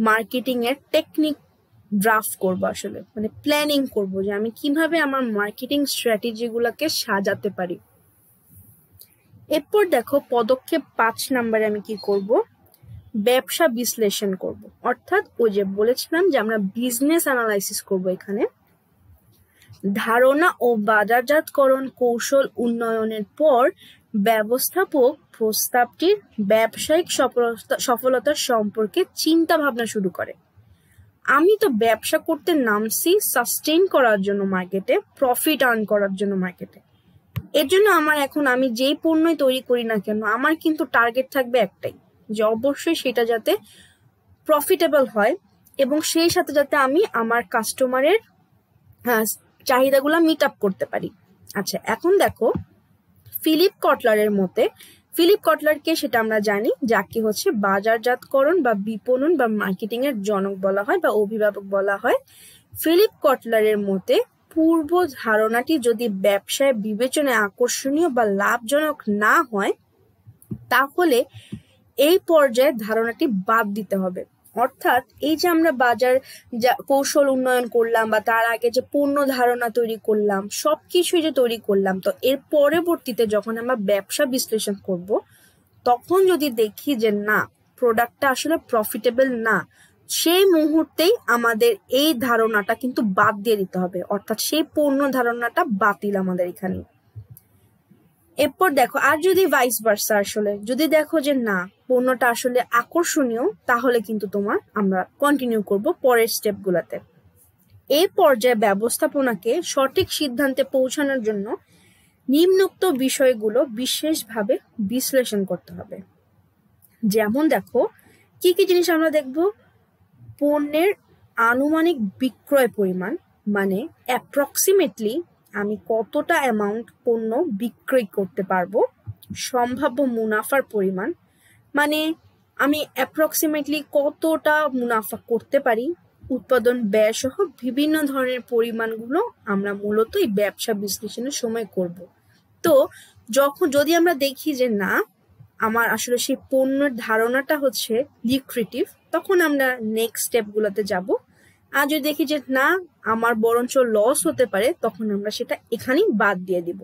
S1: মার্কেটিং এর টেকনিক ড্রাফট করবো, আসলে মানে প্ল্যানিং করব যে আমি কিভাবে আমার মার্কেটিং স্ট্র্যাটেজি গুলাকে সাজাতে পারি। এরপর দেখো পদক্ষেপ 5 নম্বরে আমি কি করব, ব্যবসা বিশ্লেষণ করব। অর্থাৎ ওই যে বলেছিলাম যে আমরা বিজনেস অ্যানালাইসিস করব। এখানে ধারণা ও বাজারজাতকরণ কৌশল উন্নয়নের পর ব্যবস্থাপক প্রস্তাবটির ব্যবসায়িক সফলতা সম্পর্কে চিন্তা ভাবনা শুরু করে। আমি তো ব্যবসা করতে নামছি সাস্টেইন করার জন্য মার্কেটে, প্রফিট আর্ন করার জন্য মার্কেটে। এর জন্য আমি যেই পণ্যই তৈরি করি না কেন, আমার কিন্তু টার্গেট থাকবে একটাই, যে অবশ্যই সেটা যাতে প্রফিটেবল হয় এবং সেই সাথে যাতে আমি আমার কাস্টমারের চাহিদাগুলো মিট আপ করতে পারি। আচ্ছা, এখন দেখো ফিলিপ কটলারের মতে, ফিলিপ কটলারকে সেটা আমরা জানি, যাকে হচ্ছে বাজারজাতকরণ বা বিপণন বা মার্কেটিং এর জনক বলা হয় বা অভিভাবক বলা হয়। ফিলিপ কটলারের মতে পূর্ব ধারণাটি যদি ব্যবসায় বিবেচনায় আকর্ষণীয় বা লাভজনক না হয়, তাহলে এই পর্যায়ে ধারণাটি বাদ দিতে হবে। অর্থাৎ এই যে আমরা বাজার কৌশল উন্নয়ন করলাম বা তার আগে যে পণ্য ধারণা তৈরি করলাম, সবকিছুই যে তৈরি করলাম, তো এর পরবর্তীতে যখন আমরা ব্যবসা বিশ্লেষণ করব, তখন যদি দেখি যে না, প্রোডাক্টটা আসলে প্রফিটেবল না, সেই মুহূর্তেই আমাদের এই ধারণাটা কিন্তু বাদ দিয়ে দিতে হবে। অর্থাৎ সেই পণ্য ধারণাটা বাতিল আমাদের এখানে। এরপর দেখো, আর যদি ভাইস ভার্সা, আসলে যদি দেখো যে না, পণ্যটা আসলে আকর্ষণীয়, তাহলে কিন্তু আমরা কন্টিনিউ করব পরের স্টেপগুলোতে। এই পর্যায়ে ব্যবস্থাপনাকে সঠিক সিদ্ধান্তে পৌঁছানোর জন্য নিম্নোক্ত বিষয়গুলো বিশেষভাবে বিশ্লেষণ করতে হবে। যেমন দেখো, কি কি জিনিস আমরা দেখব? পণ্যের আনুমানিক বিক্রয় পরিমাণ, মানে অ্যাপ্রক্সিমেটলি আমি কতটা অ্যামাউন্ট পণ্য বিক্রয় করতে পারবো। সম্ভাব্য মুনাফার পরিমাণ, মানে আমি অ্যাপ্রক্সিমেটলি কতটা মুনাফা করতে পারি। উৎপাদন ব্যয় সহ বিভিন্ন ধরনের পরিমাণগুলো আমরা মূলত এই ব্যবসা বিশ্লেষণের সময় করব। তো যদি আমরা দেখি যে না, আমার আসলে সেই পণ্যের ধারণাটা হচ্ছে লিক্রেটিভ, তখন আমরা নেক্সট স্টেপগুলোতে যাব। আর যদি দেখি যে না, আমার বরঞ্চ লস হতে পারে, তখন আমরা সেটা এখানেই বাদ দিয়ে দিব।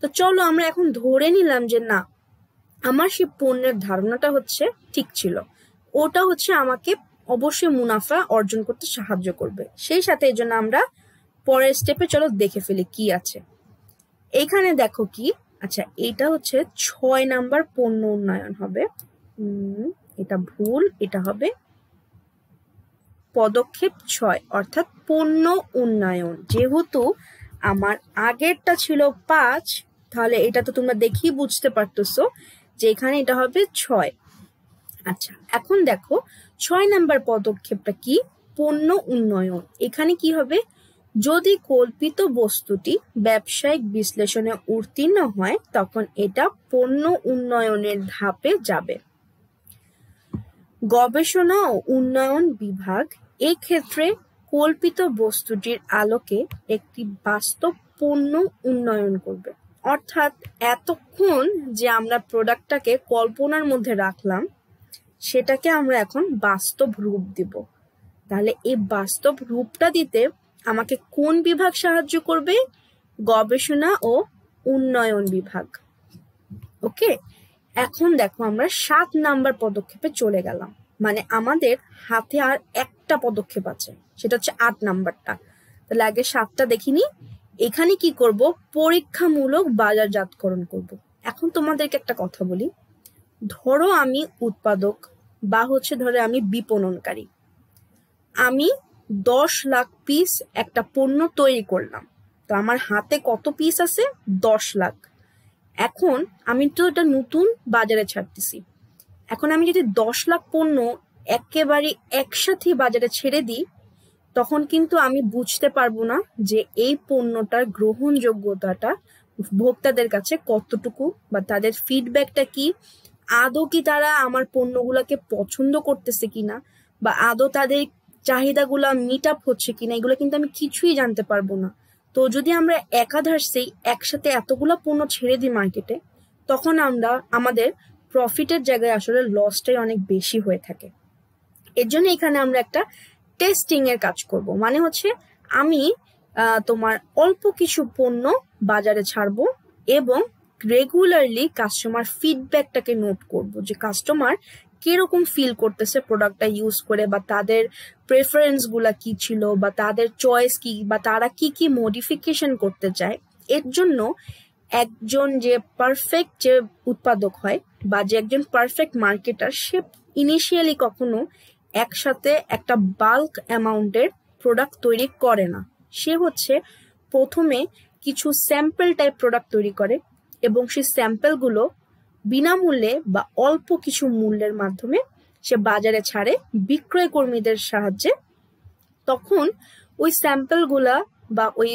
S1: তো চলো আমরা এখন ধরে নিলাম যে না, আমার সেই পণ্যের ধারণাটা হচ্ছে ঠিক ছিল, ওটা হচ্ছে আমাকে অবশ্যই মুনাফা অর্জন করতে সাহায্য করবে। সেই সাথে এই জন্য আমরা পরের স্টেপে চলো দেখে ফেলি কি আছে এখানে। দেখো কি, আচ্ছা এটা হচ্ছে 6 নাম্বার পণ্য উন্নয়ন হবে। এটা ভুল, এটা হবে পদক্ষেপ 6, অর্থাৎ পণ্য উন্নয়ন। যেহেতু আমার আগেরটা ছিল 5, তাহলে এটা তো তোমরা দেখি বুঝতে পারতেছো যে এখানে এটা হবে 6। আচ্ছা, এখন দেখো 6 নাম্বার পদক্ষেপটা কি? পণ্য উন্নয়ন। এখানে কি হবে? যদি কল্পিত বস্তুটি ব্যবসায়িক বিশ্লেষণে উত্তীর্ণ হয়, তখন এটা পণ্য উন্নয়নের ধাপে যাবে। গবেষণা ও উন্নয়ন বিভাগ এক্ষেত্রে কল্পিত বস্তুটির আলোকে একটি বাস্তব পণ্য উন্নয়ন করবে। অর্থাৎ এতক্ষণ যে আমরা প্রোডাক্টটাকে কল্পনার মধ্যে রাখলাম, সেটাকে আমরা এখন বাস্তব রূপ দিব। তাহলে এই বাস্তব রূপটা দিতে আমাকে কোন বিভাগ সাহায্য করবে? গবেষণা ও উন্নয়ন বিভাগ। ওকে, এখন দেখো আমরা 7 নাম্বার পদক্ষেপে চলে গেলাম। মানে আমাদের হাতে আর একটা পদক্ষেপ আছে, সেটা হচ্ছে 8 নাম্বারটা। তাহলে আগে 7টা দেখিনি। এখানে কি করব? পরীক্ষামূলক বাজারজাতকরণ করব। এখন তোমাদেরকে একটা কথা বলি, ধরো আমি উৎপাদক বা ধরো আমি বিপণনকারী, আমি 10 লাখ পিস একটা পণ্য তৈরি করলাম। তো আমার হাতে কত পিস আছে? 10 লাখ। এখন আমি তো এটা নতুন বাজারে ছাড়তেছি। এখন আমি যদি 10 লাখ পণ্য একেবারে একসাথে বাজারে ছেড়ে দিই, তখন কিন্তু আমি বুঝতে পারবো না যে এই পণ্যটার গ্রহণযোগ্যতাটা ভোক্তাদের কাছে কতটুকু, বা তাদের ফিডব্যাকটা কি, আদৌ কি তারা আমার পণ্যগুলোকে পছন্দ করতেছে কিনা, বা আদৌ তাদের চাহিদাগুলো মিট আপ হচ্ছে কিনা, এগুলো কিন্তু আমি কিছুই জানতে পারবো না। তো যদি আমরা একাধারে একসাথে এতগুলো পণ্য ছেড়ে দিই মার্কেটে, তখন আমাদের প্রফিটের জায়গায় আসলে লসটাই অনেক বেশি হয়ে থাকে। এর জন্য এখানে আমরা একটা টেস্টিং এর কাজ করব। মানে হচ্ছে আমি তোমার অল্প কিছু পণ্য বাজারে ছাড়বো এবং রেগুলারলি কাস্টমার ফিডব্যাকটাকে নোট করব, যে কাস্টমার কিরকম ফিল করতেছে প্রোডাক্টটা ইউজ করে, বা তাদের প্রেফারেন্স গুলা কি ছিল, বা তাদের চয়েস কি, বা তারা কি কি মডিফিকেশন করতে চায়। এর জন্য একজন যে পারফেক্ট যে উৎপাদক হয়, বা যে একজন পারফেক্ট মার্কেটার, সে ইনিশিয়ালি কখনো একসাথে একটা বাল্ক অ্যামাউন্টের প্রোডাক্ট তৈরি করে না। সে প্রথমে কিছু স্যাম্পল টাইপ প্রোডাক্ট তৈরি করে এবং সেই স্যাম্পলগুলো বিনামূল্যে বা অল্প কিছু মূল্যের মাধ্যমে সে বাজারে ছাড়ে বিক্রয় কর্মীদের সাহায্যে। তখন ওই স্যাম্পলগুলা বা ওই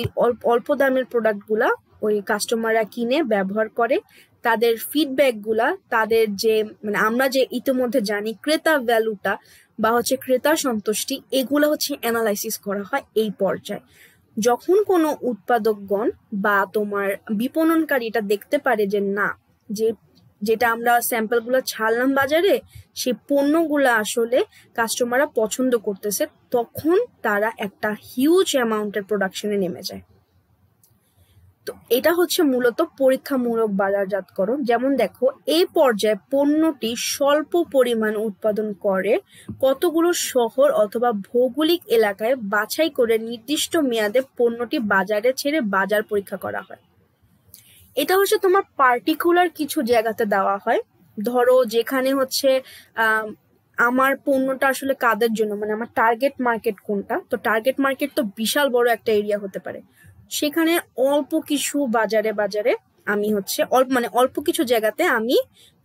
S1: অল্প দামের প্রোডাক্টগুলা ওই কাস্টমাররা কিনে ব্যবহার করে। তাদের ফিডব্যাকগুলা, তাদের যে মানে আমরা যে ইতিমধ্যে জানি ক্রেতা ভ্যালুটা বা হচ্ছে ক্রেতার সন্তুষ্টি, এগুলো হচ্ছে অ্যানালাইসিস করা হয় এই পর্যায়ে। যখন কোনো উৎপাদকগণ বা তোমার বিপণনকারী এটা দেখতে পারে যে না, যেটা আমরা স্যাম্পলগুলো ছাড়লাম বাজারে সেই পণ্যগুলো আসলে কাস্টমাররা পছন্দ করতেছে, তখন তারা একটা হিউজ অ্যামাউন্টের প্রোডাকশনে নেমে যায়। তো এটা হচ্ছে মূলত পরীক্ষামূলক বাজারজাতকরণ। যেমন দেখো, এই পর্যায়ে পণ্যটি স্বল্প পরিমাণ উৎপাদন করে কতগুলো শহর অথবা ভৌগোলিক এলাকায় বাছাই করে নির্দিষ্ট মেয়াদে পণ্যটি বাজারে ছেড়ে বাজার পরীক্ষা করা হয়। এটা হচ্ছে তোমার পার্টিকুলার কিছু জায়গাতে দেওয়া হয়। ধরো যেখানে হচ্ছে আমার পণ্যটা আসলে কাদের জন্য, মানে আমার টার্গেট মার্কেট কোনটা, তো টার্গেট মার্কেট তো বিশাল বড় একটা এরিয়া হতে পারে। সেখানে অল্প কিছু বাজারে আমি হচ্ছে অল্প কিছু জায়গাতে আমি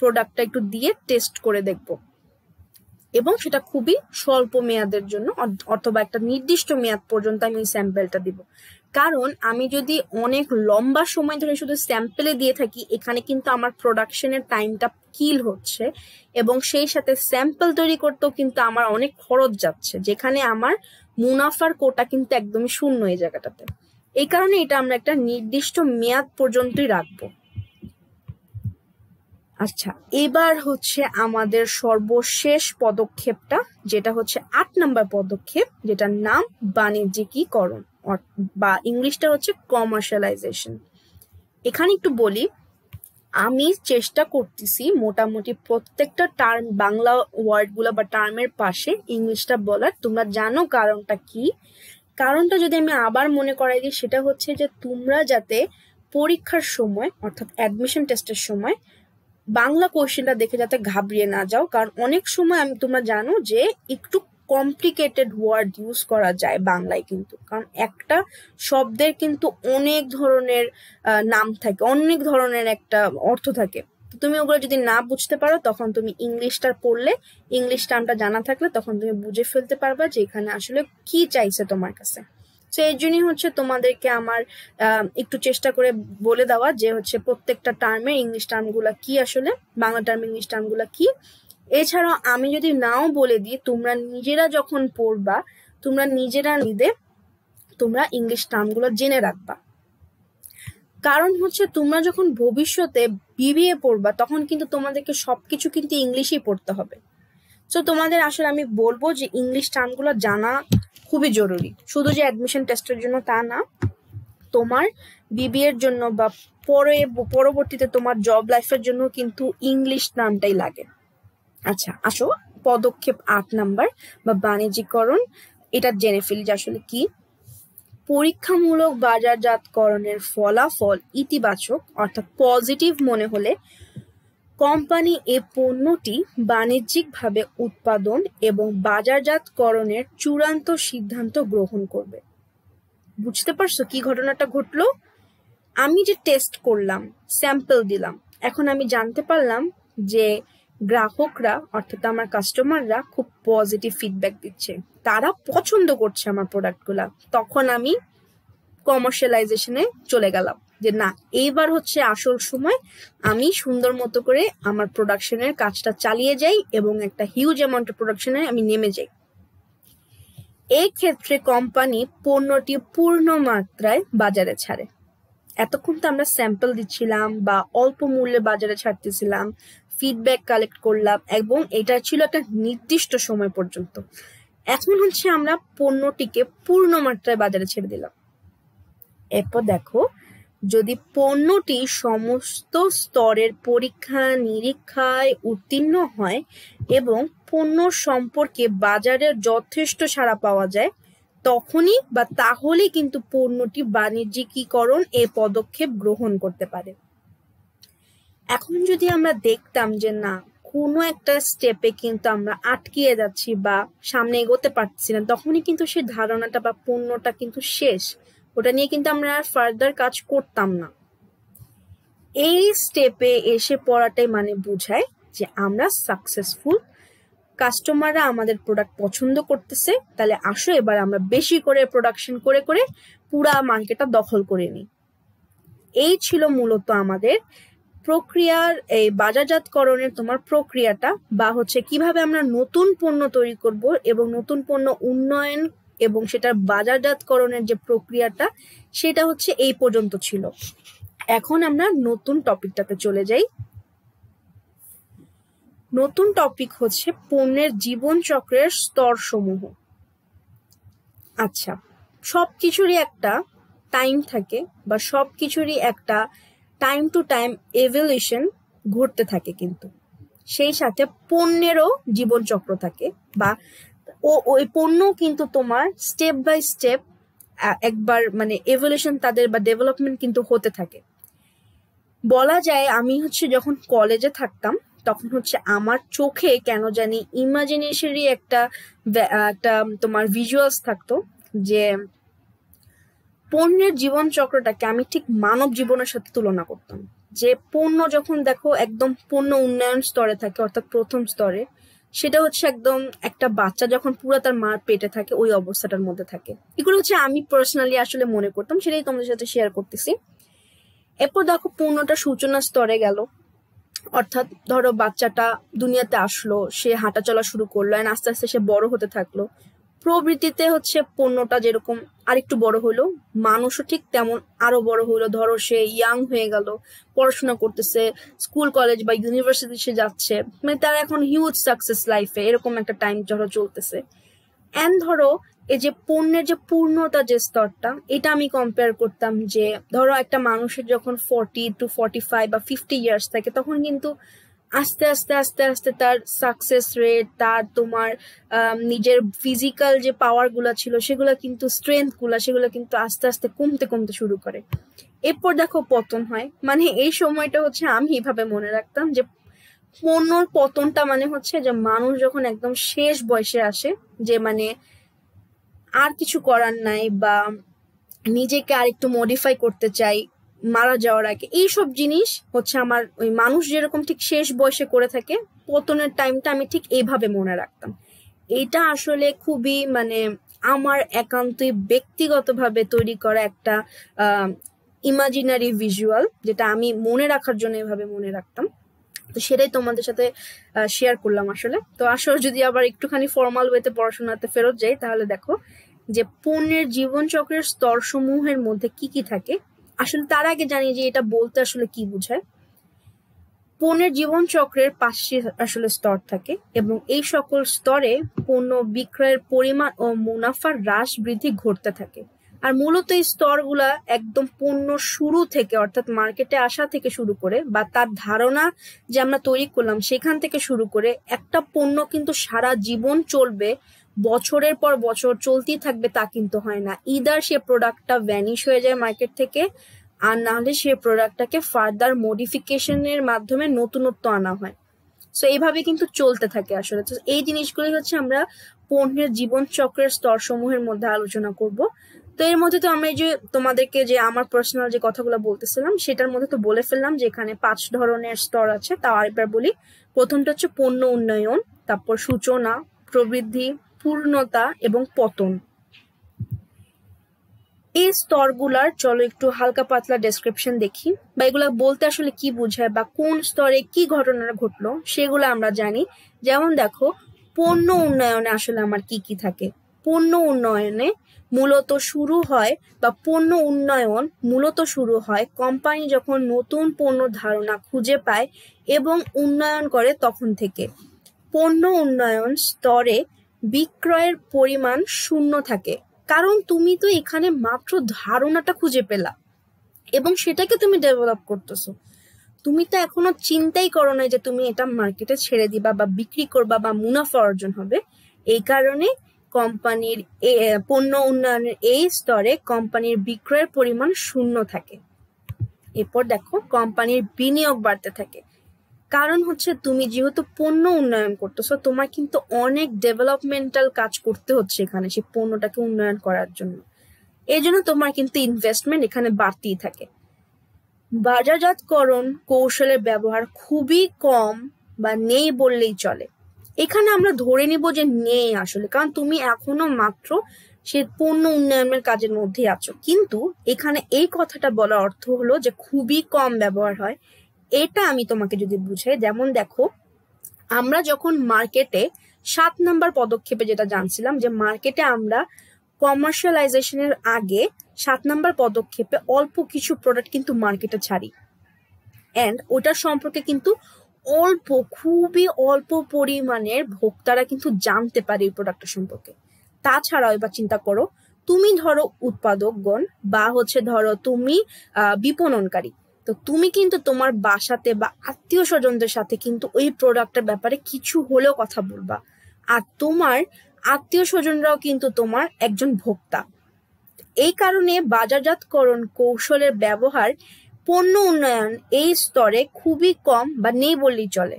S1: প্রোডাক্টটা একটু দিয়ে টেস্ট করে দেখব, এবং সেটা খুবই স্বল্প মেয়াদের জন্য অথবা একটা নির্দিষ্ট মেয়াদ পর্যন্ত আমি ওই স্যাম্পেলটা দিব। কারণ আমি যদি অনেক লম্বা সময় ধরে শুধু স্যাম্পেলে দিয়ে থাকি, এখানে কিন্তু আমার প্রোডাকশনের টাইমটা কিল হচ্ছে এবং সেই সাথে স্যাম্পল তৈরি করতেও কিন্তু আমার অনেক খরচ যাচ্ছে, যেখানে আমার মুনাফার কোটা কিন্তু একদমই শূন্য এই জায়গাটাতে। এই কারণে এটা আমরা একটা নির্দিষ্ট মেয়াদ পর্যন্তই রাখবো। আচ্ছা, এবার হচ্ছে আমাদের সর্বশেষ পদক্ষেপটা, যেটা হচ্ছে 8 নম্বর পদক্ষেপ, যেটার নাম বাণিজ্যিকীকরণ বা ইংলিশটা হচ্ছে কমার্শিয়ালাইজেশন। এখানে একটু বলি, আমি চেষ্টা করতেছি মোটামুটি প্রত্যেকটা টার্ম, বাংলা ওয়ার্ডগুলো বা টার্মের পাশে ইংলিশটা বলার। তোমরা জানো কারণটা কি? কারণটা যদি আমি আবার মনে করাই দিই, সেটা হচ্ছে যে তোমরা যাতে পরীক্ষার সময় অর্থাৎ অ্যাডমিশন টেস্টের সময় বাংলা কোশ্চেনটা দেখে যাতে ঘাবড়িয়ে না যাও। কারণ অনেক সময় তোমরা জানো যে একটু কমপ্লিকেটেড ওয়ার্ড ইউজ করা যায় বাংলায়, কিন্তু কারণ একটা শব্দের কিন্তু অনেক ধরনের নাম থাকে, অনেক ধরনের একটা অর্থ থাকে। তুমি ওগুলো যদি না বুঝতে পারো, তখন তুমি ইংলিশটা পড়লে, ইংলিশ টার্মটা জানা থাকলে তখন তুমি বুঝে ফেলতে পারবা যে এখানে আসলে কি চাইছে তোমার কাছে। তো এই জন্যই হচ্ছে তোমাদেরকে আমার একটু চেষ্টা করে বলে দেওয়া যে হচ্ছে প্রত্যেকটা টার্মের ইংলিশ টার্মগুলা কি, আসলে বাংলা টার্মের ইংলিশ টার্মগুলা কি। এছাড়াও আমি যদি নাও বলে দিই, তোমরা নিজেরা যখন পড়বা, তোমরা নিজেরা তোমরা ইংলিশ টার্মগুলো জেনে রাখবা। কারণ হচ্ছে তোমরা যখন ভবিষ্যতে বিবিএ পড়বা, তখন কিন্তু তোমাদেরকে সবকিছু কিন্তু ইংলিশেই পড়তে হবে। তো তোমাদের আসলে আমি বলবো যে ইংলিশ টার্মগুলো জানা খুবই জরুরি। শুধু যে অ্যাডমিশন টেস্টের জন্য তা না, তোমার বিবিএ এর জন্য বা পরবর্তীতে তোমার জব লাইফের জন্য কিন্তু ইংলিশ টার্মটাই লাগে। আচ্ছা, আসো পদক্ষেপ 8 নাম্বার বা বাণিজ্যিকরণ, এটা জেনে ফেলি যে আসলে কি। পরীক্ষামূলক বাজারজাতকরণের ফলাফল ইতিবাচক অর্থাৎ পজিটিভ মনে হলে কোম্পানি এ পণ্যটি বাণিজ্যিকভাবে উৎপাদন এবং বাজারজাতকরণের চূড়ান্ত সিদ্ধান্ত গ্রহণ করবে। বুঝতে পারছো কি ঘটনাটা ঘটলো? আমি যে টেস্ট করলাম, স্যাম্পল দিলাম, এখন আমি জানতে পারলাম যে গ্রাহকরা অর্থাৎ আমার কাস্টমাররা খুব পজিটিভ ফিডব্যাক দিচ্ছে, তারা পছন্দ করছে আমার প্রোডাক্টগুলা। তখন আমি কমার্শিয়ালাইজেশনে চলে গেলাম যে না, এইবার হচ্ছে আসল সময়, আমি সুন্দর মতো করে আমার প্রোডাকশনের কাজটা চালিয়ে যাই এবং একটা হিউজ অ্যামাউন্টের প্রোডাকশনে আমি নেমে যাই। এই ক্ষেত্রে কোম্পানি পণ্যটি পূর্ণ মাত্রায় বাজারে ছাড়ে। এতক্ষণ তো আমরা স্যাম্পল দিচ্ছিলাম বা অল্প মূল্যে বাজারে ছাড়তেছিলাম, ফিডব্যাক কালেক্ট করলাম এবং এটা ছিল একটা নির্দিষ্ট সময় পর্যন্ত। এখন হচ্ছে আমরা পণ্যটিকে পূর্ণ মাত্রায় বাজারে ছেড়ে দিলাম। এরপর দেখো, যদি পণ্যটি সমস্ত স্তরের পরীক্ষা নিরীক্ষায় উত্তীর্ণ হয় এবং পণ্য সম্পর্কে বাজারে যথেষ্ট সাড়া পাওয়া যায়, তখনই বা তাহলেই কিন্তু পণ্যটি বাণিজ্যিকীকরণ এ পদক্ষেপ গ্রহণ করতে পারে। এখন যদি আমরা দেখতাম যে না, কোনো একটা স্টেপে কিন্তু আমরা আটকিয়ে যাচ্ছি বা সামনে এগোতে পারছি না, তখনই কিন্তু সেই ধারণাটা বা পণ্যটা কিন্তু শেষ, ওটা নিয়ে কিন্তু আমরা আর ফার্দার কাজ করতাম না। এই স্টেপে এসে পড়াটাই মানে বোঝায় যে আমরা সাকসেসফুল, কাস্টমাররা আমাদের প্রোডাক্ট পছন্দ করতেছে, তাহলে আসো এবার আমরা বেশি করে প্রোডাকশন করে করে পুরা মার্কেটটা দখল করে নিই। এই ছিল মূলত আমাদের প্রক্রিয়ার, এই বাজারজাতকরণের তোমার প্রক্রিয়াটা, বা হচ্ছে কিভাবে আমরা নতুন পণ্য তৈরি করব এবং নতুন পণ্য উন্নয়ন এবং সেটার বাজারজাতকরণের যে প্রক্রিয়াটা, সেটা হচ্ছে এই পর্যন্ত ছিল। এখন আমরা নতুন টপিকটাতে চলে যাই। নতুন টপিক হচ্ছে পণ্যের জীবন চক্রের স্তরসমূহ। আচ্ছা, সবকিছুরই একটা টাইম থাকে, বা সবকিছুরই একটা টাইম টু টাইম এভলিউশন ঘটতে থাকে, কিন্তু সেই সাথে পণ্যেরও জীবন চক্র থাকে, বা ওই পণ্য কিন্তু তোমার স্টেপ বাই স্টেপ একবার মানে এভলিউশন তাদের বা ডেভেলপমেন্ট কিন্তু হতে থাকে। বলা যায় আমি হচ্ছে যখন কলেজে থাকতাম তখন হচ্ছে আমার চোখে কেন জানি ইমাজিনেশনই একটা তোমার ভিজুয়ালস থাকতো, যে পণ্যের জীবন চক্রটাকে আমি ঠিক মানব জীবনের সাথে তুলনা করতাম। যে পণ্য যখন দেখো একদম পণ্য উন্নয়ন স্তরে থাকে, অর্থাৎ প্রথম স্তরে, সেটা হচ্ছে একদম একটা বাচ্চা যখন পুরো তার মার পেটে থাকে ওই অবস্থাটার মধ্যে থাকে। এগুলো হচ্ছে আমি পার্সোনালি আসলে মনে করতাম, সেটাই তোমাদের সাথে শেয়ার করতেছি। এরপর দেখো পণ্যটা সূচনা স্তরে গেল, অর্থাৎ ধরো বাচ্চাটা দুনিয়াতে আসলো, সে হাঁটা চলা শুরু করলো, আস্তে আস্তে সে বড় হতে থাকলো। প্রবৃত্তিতে হচ্ছে পণ্যটা যেরকম আরেকটু বড় হলো, মানুষও ঠিক তেমন আরো বড় হলো। ধরো সে ইয়াং হয়ে গেল, পড়াশোনা করতেছে, স্কুল কলেজ বা ইউনিভার্সিটি সে যাচ্ছে, মানে তার এখন হিউজ সাকসেস লাইফে, এরকম একটা টাইম ধরো চলতেছে। এন্ড ধরো এই যে পণ্যের যে পূর্ণতা যে স্তরটা, এটা আমি কম্পেয়ার করতাম যে ধরো একটা মানুষের যখন 40 to 45 বা 50 ইয়ার্স থাকে, তখন কিন্তু আস্তে আস্তে আস্তে আস্তে তার সাকসেস রেট, তার তোমার নিজের ফিজিক্যাল যে পাওয়ার গুলা ছিল সেগুলা কিন্তু, স্ট্রেংথ গুলা, সেগুলো কিন্তু আস্তে আস্তে কমতে কমতে শুরু করে। এরপর দেখো পতন হয়। মানে এই সময়টা হচ্ছে আমি এইভাবে মনে রাখতাম যে পণ্যর পতনটা মানে হচ্ছে যে মানুষ যখন একদম শেষ বয়সে আসে, যে মানে আর কিছু করার নাই, বা নিজেকে আর একটু মডিফাই করতে চাই মারা যাওয়ার আগে, এইসব জিনিস হচ্ছে আমার ওই মানুষ যেরকম ঠিক শেষ বয়সে করে থাকে, পতনের টাইমটা আমি ঠিক এইভাবে মনে রাখতাম। এটা আসলে খুবই মানে আমার একান্তই ব্যক্তিগতভাবে তৈরি করা একটা ইমাজিনারি ভিজুয়াল, যেটা আমি মনে রাখার জন্য এভাবে মনে রাখতাম। তো সেটাই তোমাদের সাথে শেয়ার করলাম আসলে। তো আসলে যদি আবার একটুখানি ফর্মাল ওয়েতে পড়াশোনাতে ফেরত যাই, তাহলে দেখো যে পণ্যের জীবন চক্রের স্তর সমূহের মধ্যে কি কি থাকে। আসলে তার আগে জানি যে এটা বলতে আসলে কি বোঝায়। পণ্যের জীবন চক্রের 5টি আসলে স্তর থাকে, এবং এই সকল স্তরে পণ্য বিক্রয়ের পরিমাণ ও মুনাফার হ্রাস বৃদ্ধি ঘটতে থাকে। আর মূলত এই স্তরগুলা একদম পণ্য শুরু থেকে, অর্থাৎ মার্কেটে আসা থেকে শুরু করে, বা তার ধারণা যে আমরা তৈরি করলাম সেখান থেকে শুরু করে, একটা পণ্য কিন্তু সারা জীবন চলবে, বছরের পর বছর চলতেই থাকবে তা কিন্তু হয় না। ইদার সে প্রোডাক্টটা ভ্যানিশ হয়ে যায় মার্কেট থেকে, আর নাহলে সে প্রোডাক্টটাকে ফার্দার মডিফিকেশনের মাধ্যমে নতুনত্ব আনা হয়। সো এইভাবে কিন্তু চলতে থাকে আসলে। তো এই জিনিসগুলি হচ্ছে আমরা পণ্যের জীবন চক্রের স্তর সমূহের মধ্যে আলোচনা করব। তো এর মধ্যে তো আমরা এই যে তোমাদেরকে যে আমার পার্সোনাল যে কথাগুলো বলতেছিলাম সেটার মধ্যে তো বলে ফেললাম যে এখানে 5 ধরনের স্তর আছে। তাও আরেকবার বলি। প্রথমটা হচ্ছে পণ্য উন্নয়ন, তারপর সূচনা, প্রবৃদ্ধি, পূর্ণতা এবং পতন। এই স্তরগুলার চলো একটু হালকা পাতলা ডেসক্রিপশন দেখি, বা এগুলা বলতে আসলে কি বোঝায় বা কোন স্তরে কি ঘটনা ঘটলো সেগুলো আমরা জানি। যেমন দেখো, পণ্য উন্নয়নে আসলে আমার কি কি থাকে। পণ্য উন্নয়নে মূলত শুরু হয়, বা পণ্য উন্নয়ন মূলত শুরু হয় কোম্পানি যখন নতুন পণ্য ধারণা খুঁজে পায় এবং উন্নয়ন করে তখন থেকে। পণ্য উন্নয়ন স্তরে বিক্রয়ের পরিমাণ শূন্য থাকে, কারণ তুমি তো এখানে মাত্র ধারণাটা খুঁজে পেলা এবং সেটাকে তুমি ডেভেলপ করতেছো। তুমি তো এখনো চিন্তাই করো না যে তুমি এটা মার্কেটে ছেড়ে দিবা বা বিক্রি করবা বা মুনাফা অর্জন হবে। এই কারণে কোম্পানির পণ্য উন্নয়নের এই স্তরে কোম্পানির বিক্রয়ের পরিমাণ শূন্য থাকে। এরপর দেখো, কোম্পানির বিনিয়োগ বাড়তে থাকে, কারণ হচ্ছে তুমি যেহেতু পণ্য উন্নয়ন করতেছো, তোমার কিন্তু অনেক ডেভেলপমেন্টাল কাজ করতে হচ্ছে এখানে সেই পণ্যটাকে উন্নয়ন করার জন্য। এই জন্য তোমার কিন্তু ইনভেস্টমেন্ট এখানে বাড়তেই থাকে। বাজারজাতকরণ কৌশলের ব্যবহার খুবই কম বা নেই বললেই চলে। এখানে আমরা ধরে নিব যে নেই আসলে, কারণ তুমি এখনো মাত্র সে পণ্য উন্নয়নের কাজের মধ্যেই আছো। কিন্তু এখানে এই কথাটা বলার অর্থ হলো যে খুবই কম ব্যবহার হয়। এটা আমি তোমাকে যদি বুঝাই, যেমন দেখো, আমরা যখন মার্কেটে 7 নাম্বার পদক্ষেপে যেটা জানছিলাম যে মার্কেটে আমরা কমার্শিয়ালাইজেশনের আগে 7 নাম্বার পদক্ষেপে অল্প কিছু প্রোডাক্ট কিন্তু মার্কেটে ছাড়ি, অ্যান্ড ওটার সম্পর্কে কিন্তু খুবই অল্প পরিমাণের ভোক্তারা কিন্তু জানতে পারে এই প্রোডাক্টটা সম্পর্কে। তাছাড়াও এবার চিন্তা করো, তুমি ধরো উৎপাদকগণ বা ধরো তুমি বিপণনকারী, তো তুমি কিন্তু তোমার বাসাতে বা আত্মীয় স্বজনদের সাথে কিন্তু ওই প্রোডাক্টের ব্যাপারে কিছু হলেও কথা বলবা, আর তোমার আত্মীয় স্বজনরাও কিন্তু তোমার একজন ভোক্তা। এই কারণে বাজারজাতকরণ কৌশলের ব্যবহার পণ্য উন্নয়ন এই স্তরে খুবই কম বা নেই বললেই চলে।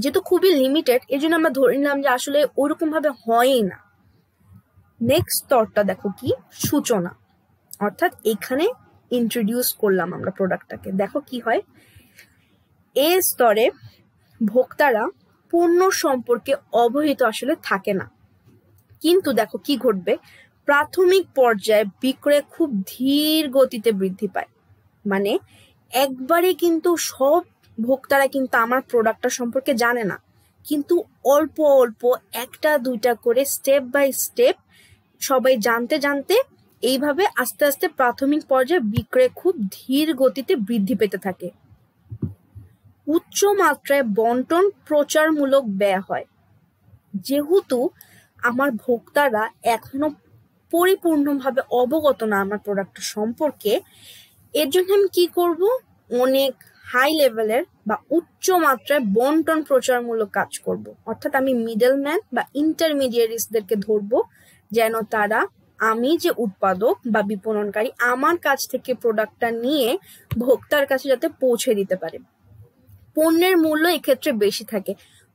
S1: যেহেতু খুবই লিমিটেড, এই জন্য আমরা ধরে নিলাম যে আসলে ওইরকম ভাবে হয়ই না। নেক্সট স্তরটা দেখো কি, সূচনা, অর্থাৎ এখানে ইন্ট্রোডিউস করলাম আমরা প্রোডাক্টটাকে। দেখো কি হয়, এই স্তরে ভোক্তারা পণ্য সম্পর্কে অবহিত আসলে থাকে না। কিন্তু দেখো কি ঘটবে, প্রাথমিক পর্যায়ে বিক্রয় খুব ধীর গতিতে বৃদ্ধি পায়। মানে একবারে কিন্তু সব ভোক্তারা কিন্তু আমার প্রোডাক্টটা সম্পর্কে জানে না, কিন্তু অল্প অল্প একটা দুইটা করে স্টেপ বাই স্টেপ সবাই জানতে জানতে এইভাবে আস্তে আস্তে প্রাথমিক পর্যায়ে বিক্রয় খুব ধীর গতিতে বৃদ্ধি পেতে থাকে। উচ্চ মাত্রায় বন্টন প্রচারমূলক ব্যয় হয়। যেহেতু আমার ভোক্তারা এখনো পরিপূর্ণভাবে অবগত না আমার প্রোডাক্ট সম্পর্কে, এর জন্য আমি কি করব, অনেক হাই লেভেলের বা উচ্চ মাত্রায় বন্টন প্রচারমূলক কাজ করব। অর্থাৎ আমি মিডলম্যান বা ইন্টারমিডিয়ারিসদেরকে ধরবো, যেন তারা আমি যে উৎপাদক বা বিপণনকারী আমার কাছ থেকে প্রোডাক্টটা নিয়ে ভোক্তার কাছে যাতে পৌঁছে দিতে পারে। পণ্যের মূল্য এক্ষেত্রে বেশি থাকে।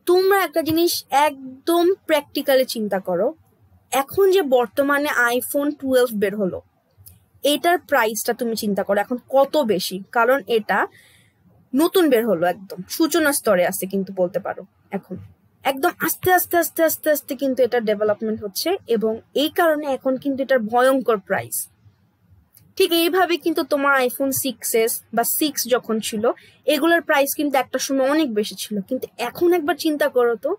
S1: তোমরা একটা জিনিস একদম প্র্যাকটিক্যালি চিন্তা করো, এখন যে বর্তমানে আইফোন 12 বের হলো, এটার প্রাইসটা তুমি চিন্তা করো এখন কত বেশি, কারণ এটা নতুন বের হলো, একদম সূচনা স্তরে আছে কিন্তু বলতে পারো। এখন একদম আস্তে আস্তে আস্তে আস্তে আস্তে কিন্তু এটা ডেভেলপমেন্ট হচ্ছে, এবং এই কারণে এখন কিন্তু এটার ভয়ঙ্কর প্রাইস। ঠিক এইভাবে কিন্তু তোমার আইফোন 6s বা 6 যখন ছিল, এগুলোর প্রাইস কিন্তু একটা সময় অনেক বেশি ছিল, কিন্তু এখন একবার চিন্তা করো তো,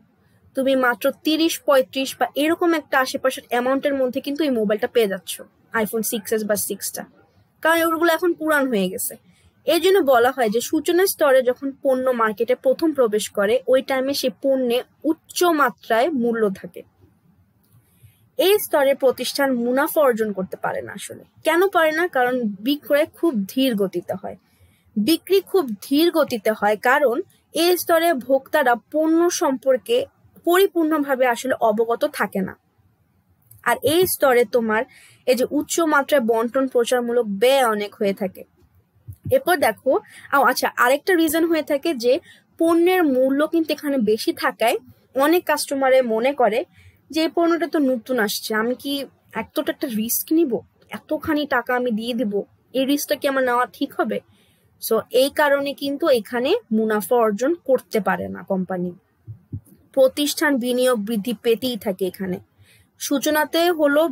S1: তুমি মাত্র 30-35 বা এরকম একটা আশেপাশের অ্যামাউন্টের মধ্যে কিন্তু এই মোবাইলটা পেয়ে যাচ্ছ, আইফোন 6s বা 6টা, কারণ ওগুলো এখন পুরান হয়ে গেছে। এই জন্য বলা হয় যে সূচনা স্তরে যখন পণ্য মার্কেটে প্রথম প্রবেশ করে, ওই টাইমে সে পণ্যে উচ্চ মাত্রায় মূল্য থাকে। এই স্তরে প্রতিষ্ঠান মুনাফা অর্জন করতে পারে না। আসলে কেন পারে না, কারণ বিক্রয় খুব ধীর গতিতে হয়। বিক্রি খুব ধীর গতিতে হয় কারণ এই স্তরে ভোক্তারা পণ্য সম্পর্কে পরিপূর্ণভাবে আসলে অবগত থাকে না। আর এই স্তরে তোমার এই যে উচ্চ মাত্রায় বন্টন প্রচারমূলক ব্যয় অনেক হয়ে থাকে। এরপর দেখো, আচ্ছা, আরেকটা রিজন হয়ে থাকে যে পণ্যের মূল্য কিন্তু এখানে বেশি থাকায় অনেক কাস্টমারে মনে করে যে এই পণ্যটা তো নতুন আসছে, আমি কি এতটা একটা রিস্ক নিব, এতখানি টাকা আমি দিয়ে দিব, এই রিস্কটা কি আমার নেওয়া ঠিক হবে? সো এই কারণে কিন্তু এখানে মুনাফা অর্জন করতে পারে না কোম্পানি। প্রতিষ্ঠান বিনিয়োগ বৃদ্ধি পেতেই থাকে এখানে। সূচনাতে হলো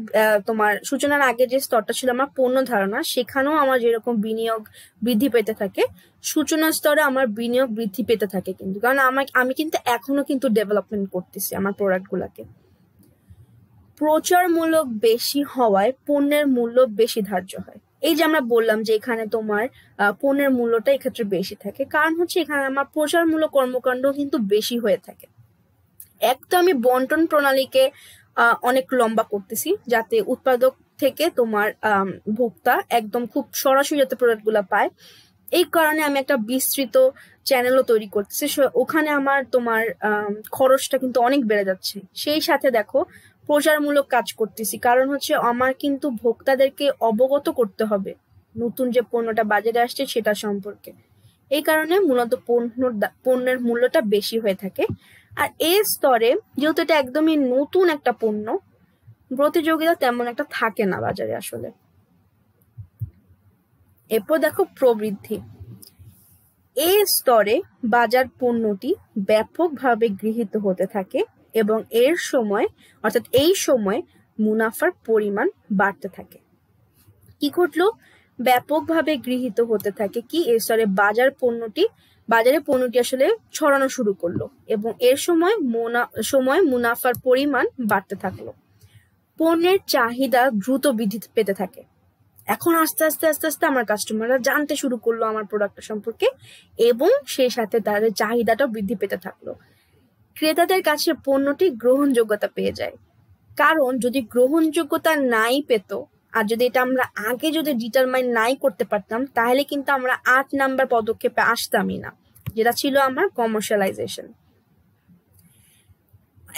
S1: তোমার সূচনার আগে যে স্তরটা ছিল আমার পণ্য ধারণা, সেখানেও আমার যেরকম বিনিয়োগ বৃদ্ধি পেতে থাকে, সূচনা স্তরে আমার বিনিয়োগ বৃদ্ধি পেতে থাকে কিন্তু, কারণ আমি কিন্তু এখনো কিন্তু ডেভেলপমেন্ট করতেছি আমার প্রোডাক্ট গুলাকে। প্রচারমূলক বেশি হওয়ায় পণ্যের মূল্য বেশি ধার্য হয়। এই যে আমরা বললাম যে এখানে তোমার পণ্যের মূল্যটা এক্ষেত্রে বেশি থাকে, কারণ এখানে আমার প্রচারমূলক কর্মকাণ্ড কিন্তু বেশি হয়ে থাকে। এক তো আমি বন্টন প্রণালীকে অনেক লম্বা করতেছি, যাতে উৎপাদক থেকে তোমার ভোক্তা একদম খুব সরাসরি যাতে প্রোডাক্ট গুলা পায়। এই কারণে আমি একটা বিস্তৃত চ্যানেলও তৈরি করতেছি, ওখানে আমার তোমার খরচটা কিন্তু অনেক বেড়ে যাচ্ছে। সেই সাথে দেখো প্রচারমূলক কাজ করতেছি, কারণ আমার কিন্তু ভোক্তাদেরকে অবগত করতে হবে নতুন যে পণ্যটা বাজারে আসছে সেটা সম্পর্কে। এই কারণে মূলত পণ্যের মূল্যটা বেশি হয়ে থাকে। আর এই স্তরে যেহেতু এটা একদমই নতুন একটা পণ্য, প্রতিযোগিতা তেমন একটা থাকে না বাজারে আসলে। এরপর দেখো প্রবৃদ্ধি। এই স্তরে বাজার পণ্যটি ব্যাপকভাবে গৃহীত হতে থাকে এবং এই সময় মুনাফার পরিমাণ বাড়তে থাকে। কি ঘটলো? ব্যাপকভাবে গৃহীত হতে থাকে কি এই স্তরে বাজারে পণ্যটি আসলে ছড়ানো শুরু করলো এবং এর সময় মুনাফার পরিমাণ বাড়তে থাকলো। পণ্যের চাহিদা দ্রুত বৃদ্ধি পেতে থাকে। এখন আস্তে আস্তে আস্তে আস্তে আমার কাস্টমাররা জানতে শুরু করলো আমার প্রোডাক্ট সম্পর্কে এবং সেই সাথে তাদের চাহিদাটা বৃদ্ধি পেতে থাকলো। ক্রেতাদের কাছে পণ্যটি গ্রহণযোগ্যতা পেয়ে যায়। কারণ যদি গ্রহণযোগ্যতা নাই পেত আর যদি এটা আমরা আগে যদি ডিটারমাইন নাই করতে পারতাম তাহলে কিন্তু আমরা 8 নাম্বার পদক্ষেপে আসতামই না, যেটা ছিল আমার কমার্শিয়ালাইজেশন।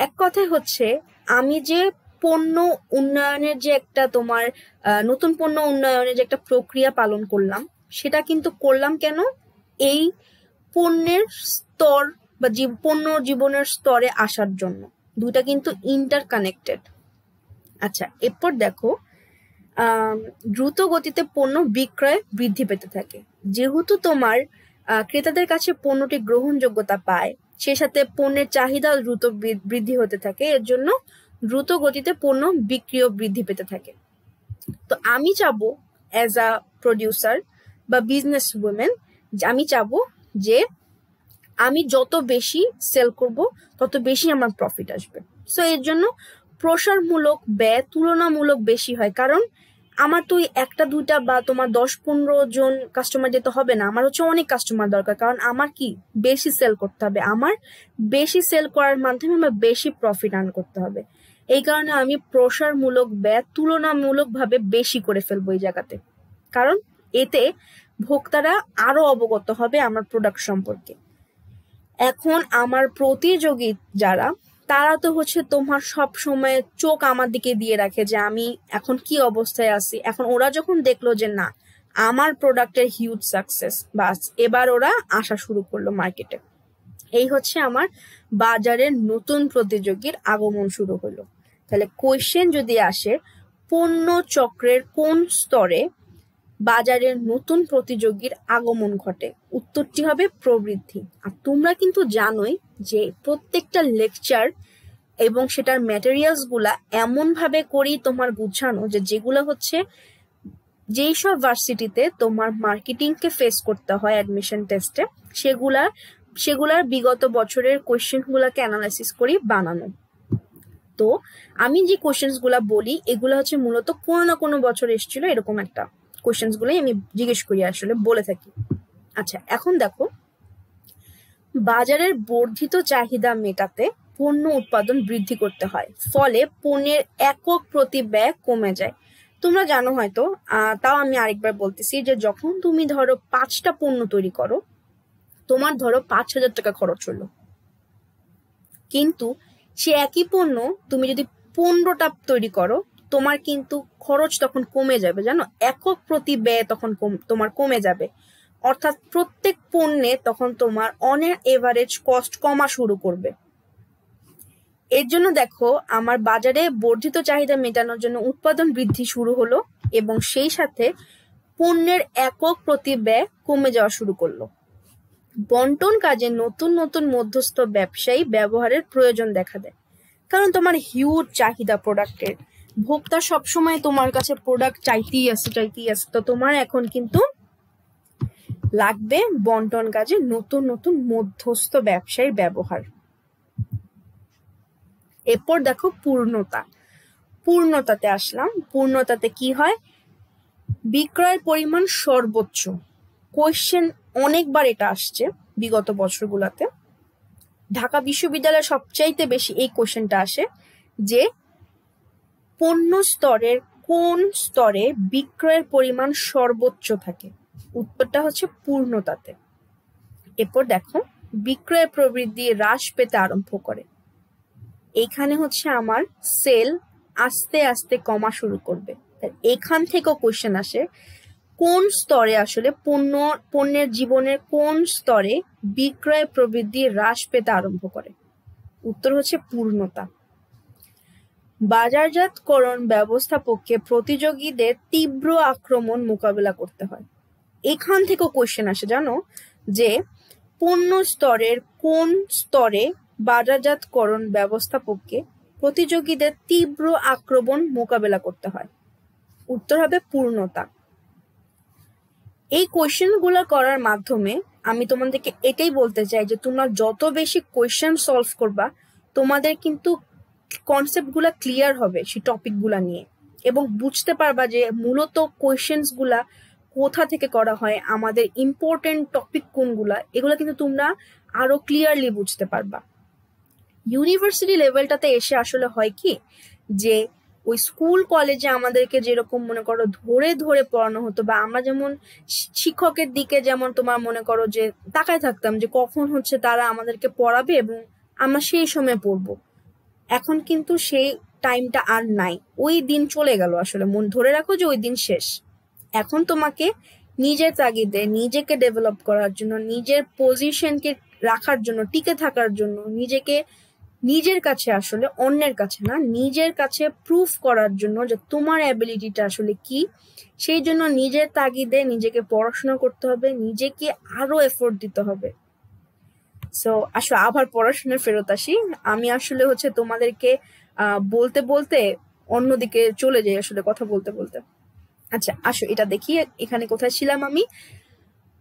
S1: এক কথায় হচ্ছে আমি যে পণ্য উন্নয়নের যে একটা নতুন পণ্য উন্নয়নের যে একটা প্রক্রিয়া পালন করলাম, সেটা কিন্তু করলাম কেন? এই পণ্যের স্তর বা পণ্য জীবনের স্তরে আসার জন্য। দুটা কিন্তু ইন্টারকানেক্টেড। আচ্ছা, এরপর দেখো দ্রুত গতিতে পণ্য বিক্রয় বৃদ্ধি পেতে থাকে। যেহেতু তোমার ক্রেতাদের কাছে পণ্যটি গ্রহণযোগ্যতা পায়, সেই সাথে পণ্যের চাহিদা দ্রুত বৃদ্ধি হতে থাকে, এর জন্য দ্রুত গতিতে পণ্য বিক্রিও বৃদ্ধি পেতে থাকে। তো আমি চাবো অ্যাজ আ প্রডিউসার বা বিজনেস উইমেন, আমি চাবো যে আমি যত বেশি সেল করব তত বেশি আমার প্রফিট আসবে। সো এর জন্য প্রসারমূলক ব্যয় তুলনামূলক বেশি হয়, কারণ আমার তো একটা দুইটা বা তোমার 10-15 জন কাস্টমার যেতে হবে না, আমার হচ্ছে অনেক কাস্টমার দরকার। কারণ আমার কি বেশি সেল করতে হবে, আমার বেশি সেল করার মাধ্যমে আমার বেশি প্রফিট আর্ন করতে হবে। এই কারণে আমি প্রসারমূলক ব্যয় তুলনামূলকভাবে বেশি করে ফেলবো এই জায়গাতে, কারণ এতে ভোক্তারা আরো অবগত হবে আমার প্রোডাক্ট সম্পর্কে। এখন আমার প্রতিযোগী যারা, তারা তো হচ্ছে তোমার সব সময় চোখ আমার দিকে দিয়ে রাখে যে আমি এখন কি অবস্থায় আছি। এখন ওরা যখন দেখলো যে না, আমার প্রোডাক্টের হিউজ সাকসেস, বাস এবার ওরা আসা শুরু করলো মার্কেটে। এই হচ্ছে আমার বাজারের নতুন প্রতিযোগীর আগমন শুরু হলো। তাহলে কোয়েশ্চেন যদি আসে, পণ্য চক্রের কোন স্তরে বাজারের নতুন প্রতিযোগীর আগমন ঘটে, উত্তরটি হবে প্রবৃদ্ধি। আর তোমরা কিন্তু জানোই যে প্রত্যেকটা লেকচার এবং সেটার ম্যাটেরিয়ালস গুলা এমন ভাবে করি তোমার গুছানো যে যেগুলো হচ্ছে যেই সব ভার্সিটিতে তোমার মার্কেটিংকে ফেস করতে হয় অ্যাডমিশন টেস্টে, সেগুলার বিগত বছরের কোয়েশ্চেন গুলাকে অ্যানালাইসিস করি বানানো। তো আমি যে কোয়েশ্চেন্স গুলা বলি এগুলো হচ্ছে মূলত কোনো না কোনো বছর এসেছিল, এরকম একটা কোয়েশ্চেন্স গুলোই আমি জিজ্ঞেস করি, আসলে বলে থাকি। আচ্ছা, এখন দেখো বাজারের বর্ধিত চাহিদা মেটাতে পণ্য উৎপাদন বৃদ্ধি করতে হয়, ফলে পণ্যের একক প্রতি ব্যয় কমে যায়। তোমরা জানো হয়তো, তাও আমি আরেকবার বলতেছি যে যখন তুমি ধরো 5টা পণ্য তৈরি করো, তোমার ধরো 5,000 টাকা খরচ হলো, কিন্তু সে একই পণ্য তুমি যদি 15টা তৈরি করো, তোমার কিন্তু খরচ তখন কমে যাবে, জানো, একক প্রতি ব্যয় তখন তোমার কমে যাবে। অর্থাৎ প্রত্যেক পণ্যে তখন তোমার অন এভারেজ কস্ট কমা শুরু করবে। এর জন্য দেখো আমার বাজারে বর্ধিত চাহিদা মেটানোর জন্য উৎপাদন বৃদ্ধি শুরু হলো এবং সেই সাথে পণ্যের একক প্রতি ব্যয় কমে যাওয়া শুরু করলো। বন্টন কাজে নতুন নতুন মধ্যস্থ ব্যবসায়ী ব্যবহারের প্রয়োজন দেখা দেয়, কারণ তোমার হিউজ চাহিদা প্রোডাক্টের, ভোক্তা সবসময় তোমার কাছে প্রোডাক্ট চাইতেই আছে। তো তোমার এখন কিন্তু লাগবে বন্টন কাজে নতুন নতুন মধ্যস্থ ব্যবসায়ীর ব্যবহার। এরপর দেখো পূর্ণতাতে আসলাম। পূর্ণতাতে কি হয়? বিক্রয়ের পরিমাণ সর্বোচ্চ। কোয়েশ্চেন অনেকবার এটা আসছে বিগত বছরগুলোতে। ঢাকা বিশ্ববিদ্যালয়ে সবচাইতে বেশি এই কোয়েশ্চেনটা আসে যে পণ্য স্তরের কোন স্তরে বিক্রয়ের পরিমাণ সর্বোচ্চ থাকে, উত্তরটা হচ্ছে পূর্ণতাতে। এরপর দেখো বিক্রয়ের প্রবৃদ্ধি হ্রাস পেতে আরম্ভ করে। এখানে হচ্ছে আমার সেল আস্তে আস্তে কমা শুরু করবে। এখান থেকেও কোয়েশ্চেন আসে কোন স্তরে আসলে পণ্যের জীবনের কোন স্তরে বিক্রয় প্রবৃদ্ধি হ্রাস পেতে আরম্ভ করে, উত্তর হচ্ছে পূর্ণতা। বাজারজাতকরণ ব্যবস্থাপককে প্রতিযোগীদের তীব্র আক্রমণ মোকাবেলা করতে হয়। এখান থেকেও কোয়েশ্চেন আসে জানো, যে পণ্য স্তরের কোন স্তরে বাজারজাতকরণ ব্যবস্থাপককে প্রতিযোগীদের তীব্র আক্রমণ মোকাবেলা করতে হয়? উত্তর হবে পূর্ণতা। এই কোয়েশ্চেনগুলো করার মাধ্যমে আমি তোমাদেরকে এটাই বলতে চাই যে তোমরা যত বেশি কোয়েশ্চেন সলভ করবা, তোমাদের কিন্তু কনসেপ্টগুলো ক্লিয়ার হবে সেই টপিকগুলা নিয়ে, এবং বুঝতে পারবা যে মূলত কোয়েশ্চেন্সগুলা কোথা থেকে করা হয়, আমাদের ইম্পর্টেন্ট টপিক কোনগুলা, এগুলো কিন্তু তোমরা আরো ক্লিয়ারলি বুঝতে পারবা। ইউনিভার্সিটি লেভেলটাতে এসে আসলে হয় কি, যে ওই স্কুল কলেজে আমাদেরকে যেরকম মনে করো ধরে ধরে পড়ানো হতো, বা আমরা যেমন শিক্ষকের দিকে যেমন তোমার মনে করো যে তাকায় থাকতাম যে কখন হচ্ছে তারা আমাদেরকে পড়াবে এবং আমরা সেই সময় পড়বো, এখন কিন্তু সেই টাইমটা আর নাই, ওই দিন চলে গেল। আসলে মন ধরে রাখো যে ওই দিন শেষ। এখন তোমাকে নিজের তাগিদে নিজেকে ডেভেলপ করার জন্য, নিজের পজিশনকে রাখার জন্য, টিকে থাকার জন্য, নিজেকে নিজের কাছে, আসলে অন্যের কাছে না, নিজের কাছে প্রুফ করার জন্য যে তোমার অ্যাবিলিটিটা আসলে কি, সেই জন্য নিজের তাগিদে নিজেকে পড়াশোনা করতে হবে, নিজেকে আরো এফোর্ট দিতে হবে। সো আসো আবার পড়াশোনায় ফেরত আসি। আমি আসলে হচ্ছে তোমাদেরকে বলতে বলতে অন্যদিকে চলে যাই আসলে কথা বলতে বলতে। আচ্ছা আসো এটা দেখি এখানে কোথায় ছিলাম আমি।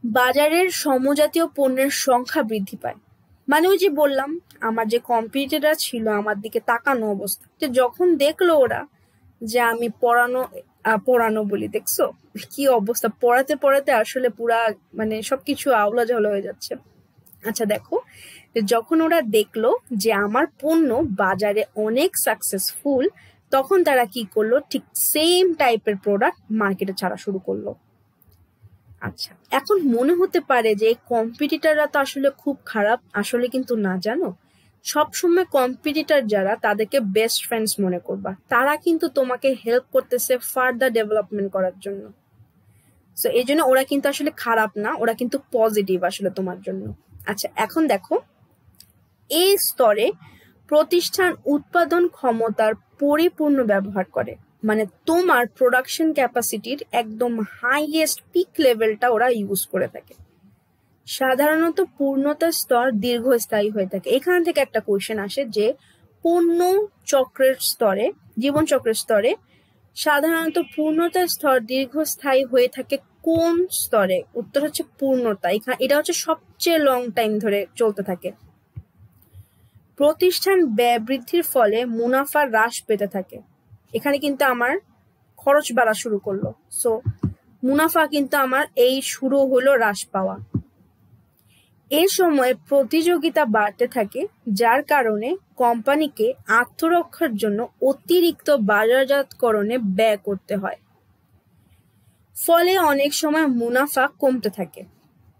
S1: বাজারের সমজাতীয় পণ্যের সংখ্যা বৃদ্ধি পায়, মানে ওই যে বললাম আমার যে কম্পিটিটররা ছিল আমার দিকে তাকানো অবস্থা, যে যখন দেখলো ওরা যে আমি পড়ানো বলি, দেখছো কি অবস্থা, পড়াতে পড়াতে আসলে পুরা মানে সবকিছু আউলা ঝাউলা হয়ে যাচ্ছে। আচ্ছা দেখো, যখন ওরা দেখলো যে আমার পণ্য বাজারে অনেক সাকসেসফুল, তখন তারা কি করলো, ঠিক সেম টাইপের প্রোডাক্ট মার্কেটে ছাড়া শুরু করলো। আচ্ছা এখন মনে হতে পারে যে কম্পিটিটররা তো আসলে খুব খারাপ, আসলে কিন্তু না, জানো সবসময় কম্পিটিটর যারা তাদেরকে বেস্ট ফ্রেন্ডস মনে করবা, তারা কিন্তু তোমাকে হেল্প করতেছে ফার্দার ডেভেলপমেন্ট করার জন্য। সো এই জন্য ওরা কিন্তু আসলে খারাপ না, ওরা কিন্তু পজিটিভ আসলে তোমার জন্য। আচ্ছা এখন দেখো, এই স্তরে প্রতিষ্ঠান উৎপাদন ক্ষমতার পরিপূর্ণ ব্যবহার করে, মানে তোমার প্রোডাকশন ক্যাপাসিটির একদম হাইয়েস্ট পিক লেভেলটা ওরা ইউজ করে থাকে। সাধারণত পূর্ণতার স্তর দীর্ঘস্থায়ী হয়ে থাকে। এখান থেকে একটা কোয়েশ্চেন আসে যে পূর্ণ চক্রের স্তরে, জীবন চক্রের স্তরে সাধারণত পূর্ণতার স্তর দীর্ঘস্থায়ী হয়ে থাকে কোন স্তরে? উত্তর হচ্ছে পূর্ণতা। এটা হচ্ছে সবচেয়ে লং টাইম ধরে চলতে থাকে। প্রতিষ্ঠান ব্যয় বৃদ্ধির ফলে মুনাফা হ্রাস পেতে থাকে। এখানে কিন্তু আমার খরচ বাড়া শুরু করলো, সো মুনাফা কিন্তু আমার এই শুরু হলো হ্রাস পাওয়া। এই সময় প্রতিযোগিতা বাড়তে থাকে, যার কারণে কোম্পানিকে আত্মরক্ষার জন্য অতিরিক্ত বাজারজাতকরণে ব্যয় করতে হয়, ফলে অনেক সময় মুনাফা কমতে থাকে।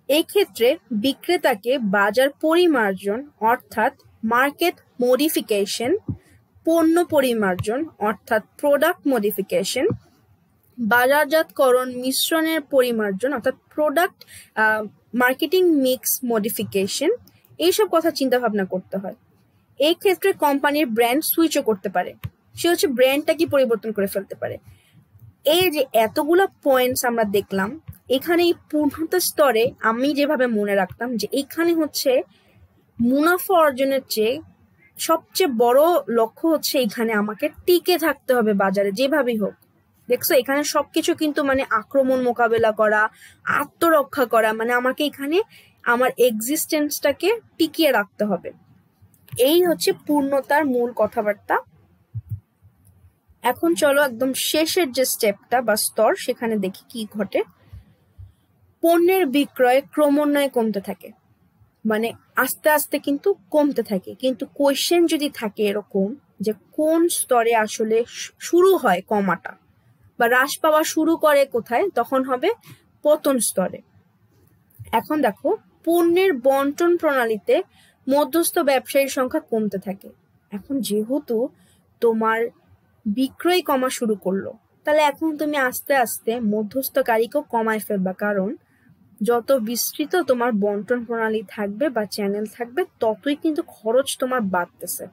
S1: এই ক্ষেত্রে বিক্রেতাকে বাজার পরিমার্জন অর্থাৎ মার্কেট মডিফিকেশন, পণ্য পরিমার্জন অর্থাৎ প্রোডাক্ট মডিফিকেশন, বাজারজাতকরণ মিশ্রণের পরিমার্জন অর্থাৎ প্রোডাক্ট মার্কেটিং মিক্স মডিফিকেশন, এইসব কথা চিন্তা ভাবনা করতে হয়। এই ক্ষেত্রে কোম্পানির ব্র্যান্ড সুইচও করতে পারে, সে হচ্ছে ব্র্যান্ডটা কি পরিবর্তন করে ফেলতে পারে। এই যে এতগুলা পয়েন্টস আমরা দেখলাম, এখানে এই পূর্ণতা স্তরে আমি যেভাবে মনে রাখতাম যে এখানে হচ্ছে মুনাফা অর্জনের চেয়ে সবচেয়ে বড় লক্ষ্য হচ্ছে এখানে আমাকে টিকে থাকতে হবে বাজারে যেভাবেই হোক। দেখছো এখানে সবকিছু কিন্তু মানে আক্রমণ মোকাবেলা করা, আত্মরক্ষা করা, মানে আমাকে এখানে আমার এক্সিস্টেন্সটাকে টিকিয়ে রাখতে হবে। এই হচ্ছে পূর্ণতার মূল কথাবার্তা। এখন চলো একদম শেষের যে স্টেপটা বা স্তর, সেখানে দেখি কি ঘটে। পণ্যের বিক্রয় ক্রমান্বয়ে কমতে থাকে, মানে আস্তে আস্তে কিন্তু কমতে থাকে। কিন্তু কোয়েশ্চেন যদি থাকে এরকম যে কোন স্তরে আসলে শুরু হয় কমাটা বা হ্রাস পাওয়া শুরু করে কোথায়, তখন হবে পতন স্তরে। এখন দেখো, পণ্যের বন্টন প্রণালীতে মধ্যস্থ ব্যবসায়ীর সংখ্যা কমতে থাকে। এখন যেহেতু তোমার বিক্রয় কমা শুরু করলো, তাহলে এখন তুমি আস্তে আস্তে মধ্যস্থকারীকেও কমায় ফেলবা, কারণ যত বিস্তৃত তোমার বন্টন প্রণালী থাকবে বা চ্যানেল থাকবে, ততই কিন্তু খরচ তোমার বাড়তেছে।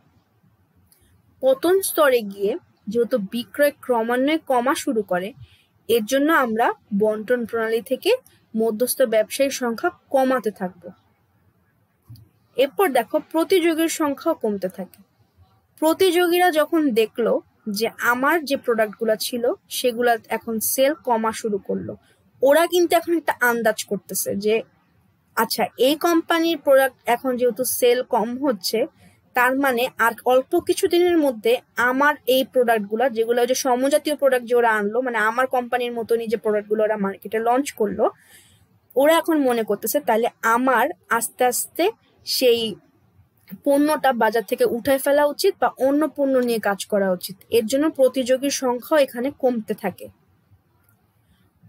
S1: পতন স্তরে গিয়ে যেহেতু বিক্রয় ক্রমান্বয়ে কমা শুরু করে, এর জন্য আমরা বন্টন প্রণালী থেকে মধ্যস্থ ব্যবসায়ীর সংখ্যা কমাতে থাকবো। এরপর দেখো প্রতিযোগীর সংখ্যাও কমতে থাকে। প্রতিযোগীরা যখন দেখলো যে আমার যে প্রোডাক্টগুলো ছিল সেগুলা এখন সেল কমা শুরু করলো, ওরা কিন্তু এখন একটা আন্দাজ করতেছে যে আচ্ছা এই কোম্পানির প্রোডাক্ট এখন যেহেতু সেল কম হচ্ছে, তার মানে আর অল্প কিছু দিনের মধ্যে আমার এই প্রোডাক্টগুলো, যেগুলো যে সমজাতীয় প্রোডাক্ট যে ওরা আনলো, মানে আমার কোম্পানির মতনই যে প্রোডাক্টগুলো ওরা মার্কেটে লঞ্চ করলো, ওরা এখন মনে করতেছে তাহলে আমার আস্তে আস্তে সেই পণ্যটা বাজার থেকে উঠায় ফেলা উচিত বা অন্য পণ্য নিয়ে কাজ করা উচিত। এর জন্য প্রতিযোগীর সংখ্যা এখানে কমতে থাকে।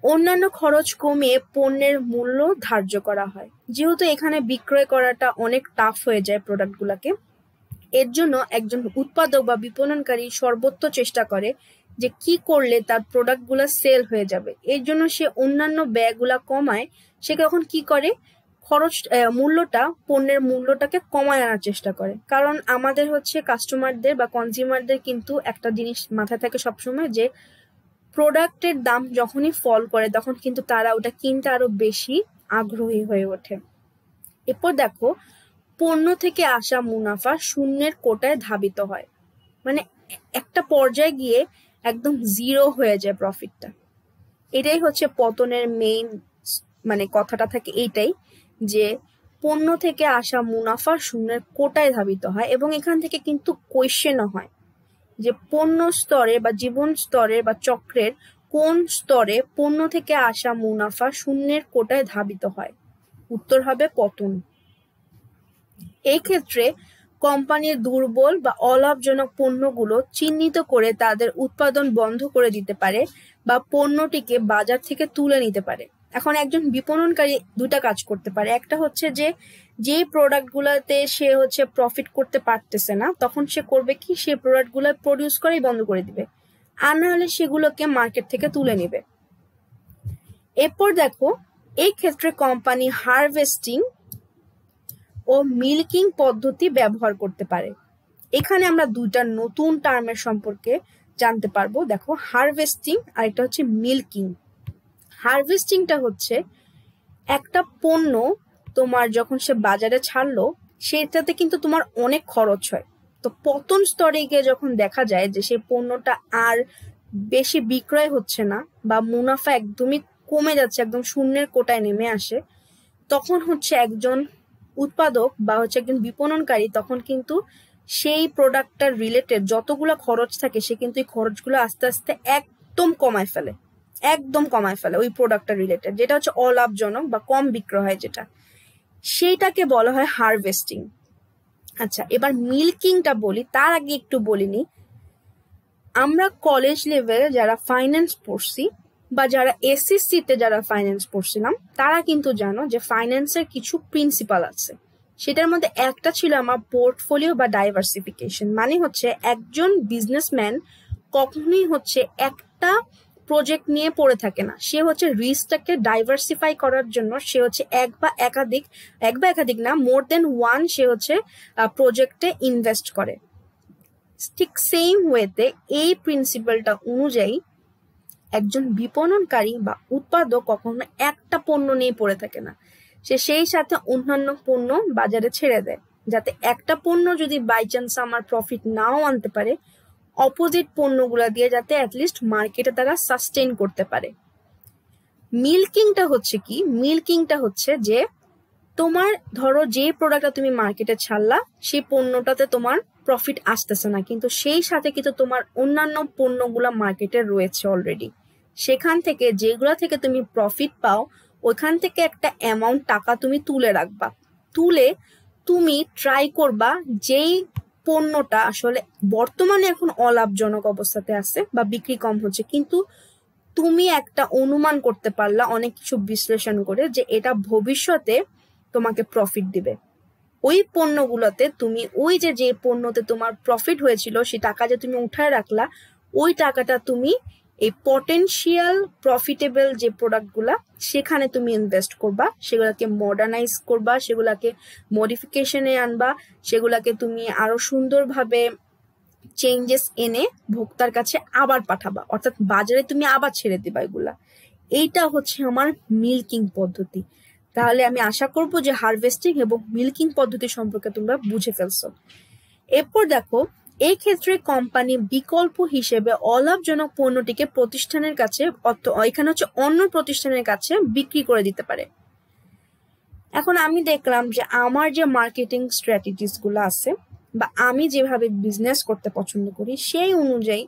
S1: অন্যান্য খরচ কমিয়ে পণ্যের মূল্য ধার্য করা হয়। যেহেতু এখানে বিক্রয় করাটা অনেক টাফ হয়ে যায় প্রোডাক্টগুলোকে, এর জন্য একজন উৎপাদক বা বিপণনকারী সর্বোচ্চ চেষ্টা করে যে কি করলে তার প্রোডাক্টগুলো সেল হয়ে যাবে। এর জন্য সে অন্যান্য ব্যয়গুলা কমায়। সে তখন কি করে, পণ্যের মূল্যটাকে কমায় আনার চেষ্টা করে। কারণ আমাদের হচ্ছে কাস্টমারদের বা কনজিউমারদের কিন্তু একটা জিনিস মাথায় থাকে সবসময়, যে প্রোডাক্টের দাম যখনই ফল করে তখন কিন্তু তারা ওটা কিনতে আরো বেশি আগ্রহী হয়ে ওঠে। এরপর দেখো পণ্য থেকে আসা মুনাফা শূন্যের কোটায় ধাবিত হয়, মানে একটা পর্যায়ে গিয়ে একদম জিরো হয়ে যায় প্রফিটটা। এটাই হচ্ছে পতনের মেইন মানে কথাটা থাকে এইটাই, যে পণ্য থেকে আসা মুনাফা শূন্যের কোটায় ধাবিত হয়। এবং এখান থেকে কিন্তু কোয়েশ্চেনও হয় যে পণ্য স্তরে বা জীবন স্তরে বা চক্রের কোন স্তরে পণ্য থেকে আসা মুনাফা শূন্যের কোটায় ধাবিত হয়। উত্তর হবে পতন। এই ক্ষেত্রে কোম্পানির দুর্বল বা অলাভজনক পণ্যগুলো চিহ্নিত করে তাদের উৎপাদন বন্ধ করে দিতে পারে বা পণ্যটিকে বাজার থেকে তুলে নিতে পারে। এখন একজন বিপণনকারী দুটা কাজ করতে পারে। একটা হচ্ছে যে প্রোডাক্টগুলোতে সে হচ্ছে প্রফিট করতে পারতেছে না, তখন সে করবে কি, সে প্রোডাক্টগুলো প্রডিউস করাই বন্ধ করে দিবে, আর না হলে সেগুলোকে মার্কেট থেকে তুলে নেবে। এরপর দেখো এই ক্ষেত্রে কোম্পানি হারভেস্টিং ও মিল্কিং পদ্ধতি ব্যবহার করতে পারে। এখানে আমরা দুইটা নতুন টার্মের সম্পর্কে জানতে পারবো। দেখো হারভেস্টিং আর একটা হচ্ছে মিল্কিং। হারভেস্টিংটা হচ্ছে একটা পণ্য তোমার যখন সে বাজারে ছাড়লো, সেটাতে কিন্তু তোমার অনেক খরচ হয়। তো পতন স্তরে গিয়ে যখন দেখা যায় যে সেই পণ্যটা আর বেশি বিক্রয় হচ্ছে না বা মুনাফা একদমই কমে যাচ্ছে, একদম শূন্যের কোটায় নেমে আসে, তখন হচ্ছে একজন উৎপাদক বা হচ্ছে একজন বিপণনকারী তখন কিন্তু সেই প্রোডাক্টটার রিলেটেড যতগুলো খরচ থাকে সে কিন্তু এই খরচগুলো আস্তে আস্তে একদম কমায় ফেলে ওই প্রোডাক্টটা রিলেটেড, যেটা হচ্ছে অলাভজনক বা কম বিক্রয় হয় যেটা, সেইটাকে বলা হয় হারভেস্টিং। আচ্ছা, এবার মিল্কিংটা বলি, তার আগে একটু বলিনি, আমরা কলেজ লেভেলে যারা ফাইন্যান্স পড়ছি বা যারা এসএসসি তে যারা ফাইন্যান্স পড়ছিলাম, তারা কিন্তু জানো যে ফাইন্যান্সের কিছু প্রিন্সিপাল আছে। সেটার মধ্যে একটা ছিল আমার পোর্টফোলিও বা ডাইভার্সিফিকেশন। মানে হচ্ছে একজন বিজনেসম্যান কখনোই হচ্ছে একটা প্রজেক্ট নিয়ে পড়ে থাকে না, সে হচ্ছে রিস্কটাকে ডাইভার্সিফাই করার জন্য সে হচ্ছে এক বা একাধিক না, মোর দেন ওয়ান সে হচ্ছে প্রজেক্টে ইনভেস্ট করে। ঠিক সেম ওয়েতে এই প্রিন্সিপালটা অনুযায়ী একজন বিপণনকারী বা উৎপাদক কখনো একটা পণ্য নিয়ে পড়ে থাকে না, সে সেই সাথে অন্যান্য পণ্য বাজারে ছেড়ে দেয়, যাতে একটা পণ্য যদি বাই চান্স আমার প্রফিট নাও আনতে পারে, অপোজিট পণ্যগুলা দিয়ে যাতে অ্যাটলিস্ট মার্কেটে তারা সাস্টেইন করতে পারে। মিল্কিংটা হচ্ছে কি, মিল্কিংটা হচ্ছে যে তোমার ধরো যে প্রোডাক্টটা তুমি মার্কেটে ছাড়লা, সেই পণ্যটাতে তোমার প্রফিট আসতেছে না, কিন্তু সেই সাথে কিন্তু তোমার অন্যান্য পণ্যগুলা মার্কেটে রয়েছে অলরেডি, সেখান থেকে যেগুলা থেকে তুমি প্রফিট পাও ওইখান থেকে একটা অ্যামাউন্ট টাকা তুমি তুলে রাখবা, তুলে তুমি ট্রাই করবা যেই পণ্যটা আসলে বর্তমানে এখন অলাভজনক অবস্থাতে আছে বা বিক্রি কম হচ্ছে, কিন্তু তুমি একটা অনুমান করতে পারলা অনেক কিছু বিশ্লেষণ করে যে এটা ভবিষ্যতে তোমাকে প্রফিট দিবে। ওই পণ্যগুলোতে তুমি ওই যে পণ্যতে তোমার প্রফিট হয়েছিল সেই টাকা যে তুমি উঠায় রাখলা, ওই টাকাটা তুমি এই পটেনশিয়াল প্রফিটেবল যে প্রোডাক্টগুলা সেখানে তুমি ইনভেস্ট করবা, সেগুলাকে মডার্নাইজ করবা, সেগুলাকে মডিফিকেশনে আনবা, সেগুলাকে তুমি আরো সুন্দরভাবে চেঞ্জেস এনে ভোক্তার কাছে আবার পাঠাবা, অর্থাৎ বাজারে তুমি আবার ছেড়ে দিবা এগুলা। এইটা হচ্ছে আমার মিল্কিং পদ্ধতি। তাহলে আমি আশা করব যে হারভেস্টিং এবং মিল্কিং পদ্ধতি সম্পর্কে তোমরা বুঝে ফেলছো। এরপর দেখো, এই ক্ষেত্রে কোম্পানি বিকল্প হিসেবে অলাভজনক পণ্যটিকে প্রতিষ্ঠানের কাছে, এখানে হচ্ছে অন্য প্রতিষ্ঠানের কাছে বিক্রি করে দিতে পারে। এখন আমি দেখলাম যে আমার যে মার্কেটিং স্ট্র্যাটেজিস গুলো আছে বা আমি যেভাবে বিজনেস করতে পছন্দ করি সেই অনুযায়ী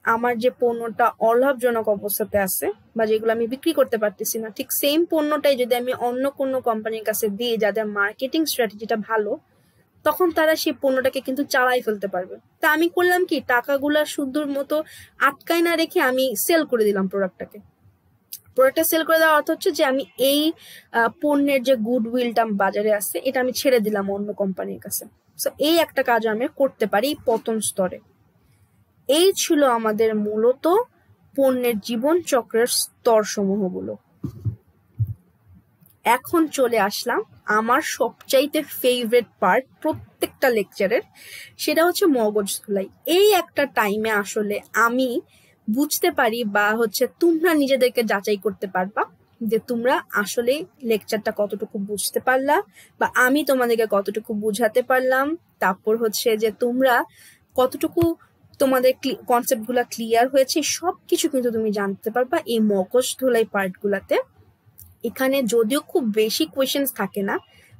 S1: আমার যে পণ্যটা অলাভজনক অবস্থাতে আছে বা যেগুলো আমি বিক্রি করতে পারতেছি না, ঠিক সেম পণ্যটাই যদি আমি অন্য কোনো কোম্পানির কাছে দিই যাদের মার্কেটিং স্ট্র্যাটেজিটা ভালো, তখন তারা সেই পণ্যটাকে কিন্তু চালাই ফেলতে পারবে। তা আমি করলাম কি, টাকাগুলা সুন্দর মতো আটকায় না রেখে আমি সেল করে দিলাম প্রোডাক্টটা সেল করে দেওয়ার অর্থ হচ্ছে যে আমি এই পণ্যের যে গুডউইলটা বাজারে আছে এটা আমি ছেড়ে দিলাম অন্য কোম্পানির কাছে। সো এই একটা কাজ আমি করতে পারি পতন স্তরে। এই ছিল আমাদের মূলত পণ্যের জীবন চক্রের স্তর সমূহগুলো। এখন চলে আসলাম আমার সবচাইতে ফেভারিট পার্ট প্রত্যেকটা লেকচারের, সেটা হচ্ছে মগজ ধুলাই। এই একটা টাইমে আসলে আমি বুঝতে পারি বা হচ্ছে তোমরা নিজেদেরকে যাচাই করতে পারবা যে তোমরা আসলে লেকচারটা কতটুকু বুঝতে পারলা বা আমি তোমাদেরকে কতটুকু বুঝাতে পারলাম, তারপর হচ্ছে যে তোমরা কতটুকু তোমাদের কনসেপ্ট গুলা ক্লিয়ার হয়েছে, সবকিছু কিন্তু তুমি জানতে পারবা এই মগজ ধুলাই পার্ট গুলাতে। এখানে যদিও খুব বেশি কোয়েশ্চেন্স থাকে না,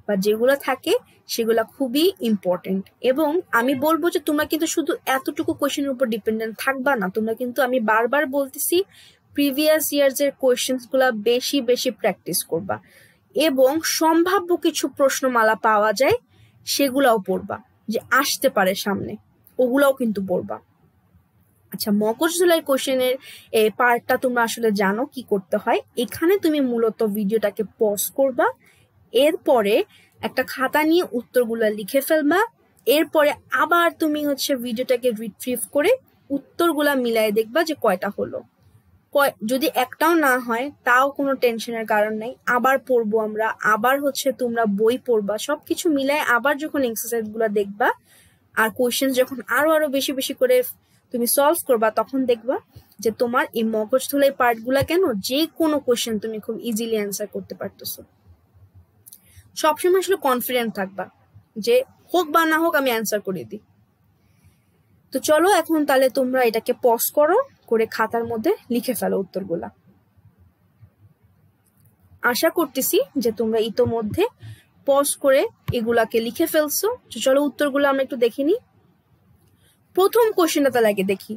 S1: বা যেগুলো থাকে সেগুলো খুবই ইম্পর্টেন্ট। এবং আমি বলবো যে তোমরা কিন্তু শুধু এতটুকু কোয়েশ্চেনের উপর ডিপেন্ডেন্ট থাকবা না, তোমরা কিন্তু, আমি বারবার বলতেছি, প্রিভিয়াস ইয়ার্স এর কোয়েশ্চেন্স গুলা বেশি বেশি প্র্যাকটিস করবা এবং সম্ভাব্য কিছু প্রশ্নমালা পাওয়া যায় সেগুলাও পড়বা, যে আসতে পারে সামনে, ওগুলাও কিন্তু পড়বা। আচ্ছা, মগজ ধুলাই কোশ্চেনের এই পার্টটা তোমরা আসলে জানো কি করতে হয়। এখানে তুমি মূলত ভিডিওটাকে পজ করবা, এরপরে একটা খাতা নিয়ে উত্তরগুলো লিখে ফেলবা, এরপরে আবার তুমি হচ্ছে ভিডিওটাকে রিট্রিভ করে উত্তরগুলা মিলাই দেখবা যে কয়টা হলো। যদি একটাও না হয় তাও কোনো টেনশনের কারণ নাই, আবার পড়বো আমরা, আবার হচ্ছে তোমরা বই পড়বা, সবকিছু মিলাই আবার যখন এক্সারসাইজ গুলা দেখবা আর কোয়েশ্চেন যখন আরো আরো বেশি বেশি করে তুমি সলভ করবা, তখন দেখবা যে তোমার এই মগজ ধুলাই পার্ট গুলা কেন যে কোনো কোয়েশ্চেন তুমি খুব ইজিলি অ্যান্সার করতে পারতেছো। সবসময় আসলে কনফিডেন্ট থাকবা যে হোক বা না হোক আমি অ্যান্সার করে দিই। তো চলো এখন তাহলে তোমরা এটাকে পজ করো, করে খাতার মধ্যে লিখে ফেলো উত্তরগুলা। আশা করতেছি যে তোমরা ইতোমধ্যে পজ করে এগুলাকে লিখে ফেলছো। চলো উত্তরগুলো আমরা একটু দেখে নিই। প্রথম কোশ্চেনটা তাহলে আগে দেখি,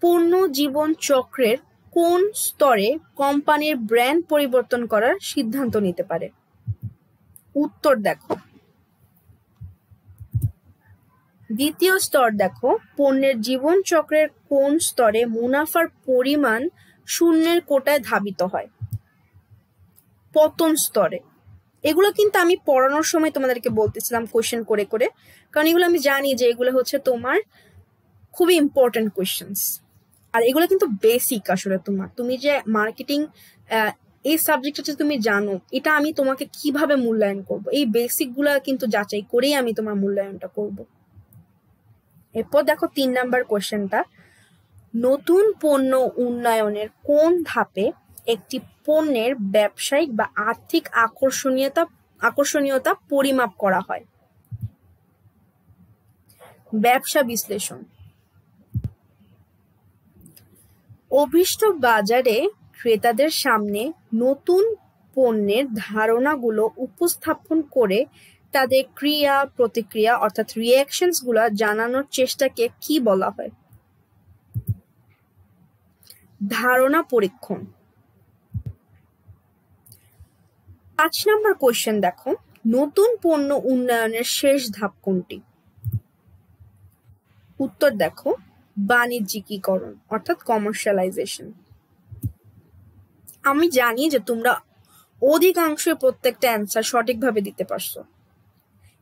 S1: পণ্য জীবন চক্রের কোন স্তরে কোম্পানির ব্র্যান্ড পরিবর্তন করার সিদ্ধান্ত নিতে পারে? উত্তর দেখো, দ্বিতীয় স্তর দেখো, পণ্যের জীবন চক্রের কোন স্তরে মুনাফার পরিমাণ শূন্যের কোটায় ধাবিত হয়? পতন স্তরে। এগুলো কিন্তু আমি পড়ানোর সময় তোমাদেরকে বলতেছিলাম কোয়েশ্চেন করে করে, কারণ এগুলো আমি জানি যে এগুলো হচ্ছে তোমার খুবই ইম্পর্টেন্ট কোয়েশ্চেন্স। আর এগুলো কিন্তু বেসিক আসলে তুমি যে মার্কেটিং এই সাবজেক্টটা তুমি জানো, এটা আমি তোমাকে কিভাবে মূল্যায়ন করব, এই বেসিক গুলা কিন্তু যাচাই করেই আমি তোমার মূল্যায়নটা করব। এরপর দেখো ৩ নাম্বার কোয়েশ্চেনটা, নতুন পণ্য উন্নয়নের কোন ধাপে একটি পণ্যের ব্যবসায়িক বা আর্থিক আকর্ষণীয়তা পরিমাপ করা হয়? ব্যবসা বিশ্লেষণ। অভীষ্ট বাজারে ক্রেতাদের সামনে নতুন পণ্যের ধারণাগুলো উপস্থাপন করে তাদের ক্রিয়া প্রতিক্রিয়া অর্থাৎ রিঅ্যাকশনস গুলা জানানোর চেষ্টাকে কি বলা হয়? ধারণা পরীক্ষণ। ৫ নম্বর কোয়েশ্চেন দেখো, নতুন পণ্য উন্নয়নের শেষ ধাপ কোনটি? উত্তর দেখো, বাণিজ্যিকীকরণ অর্থাৎ কমার্শিয়ালাইজেশন। আমি জানি যে তোমরা অধিকাংশ প্রত্যেকটা অ্যান্সার সঠিকভাবে দিতে পারছো,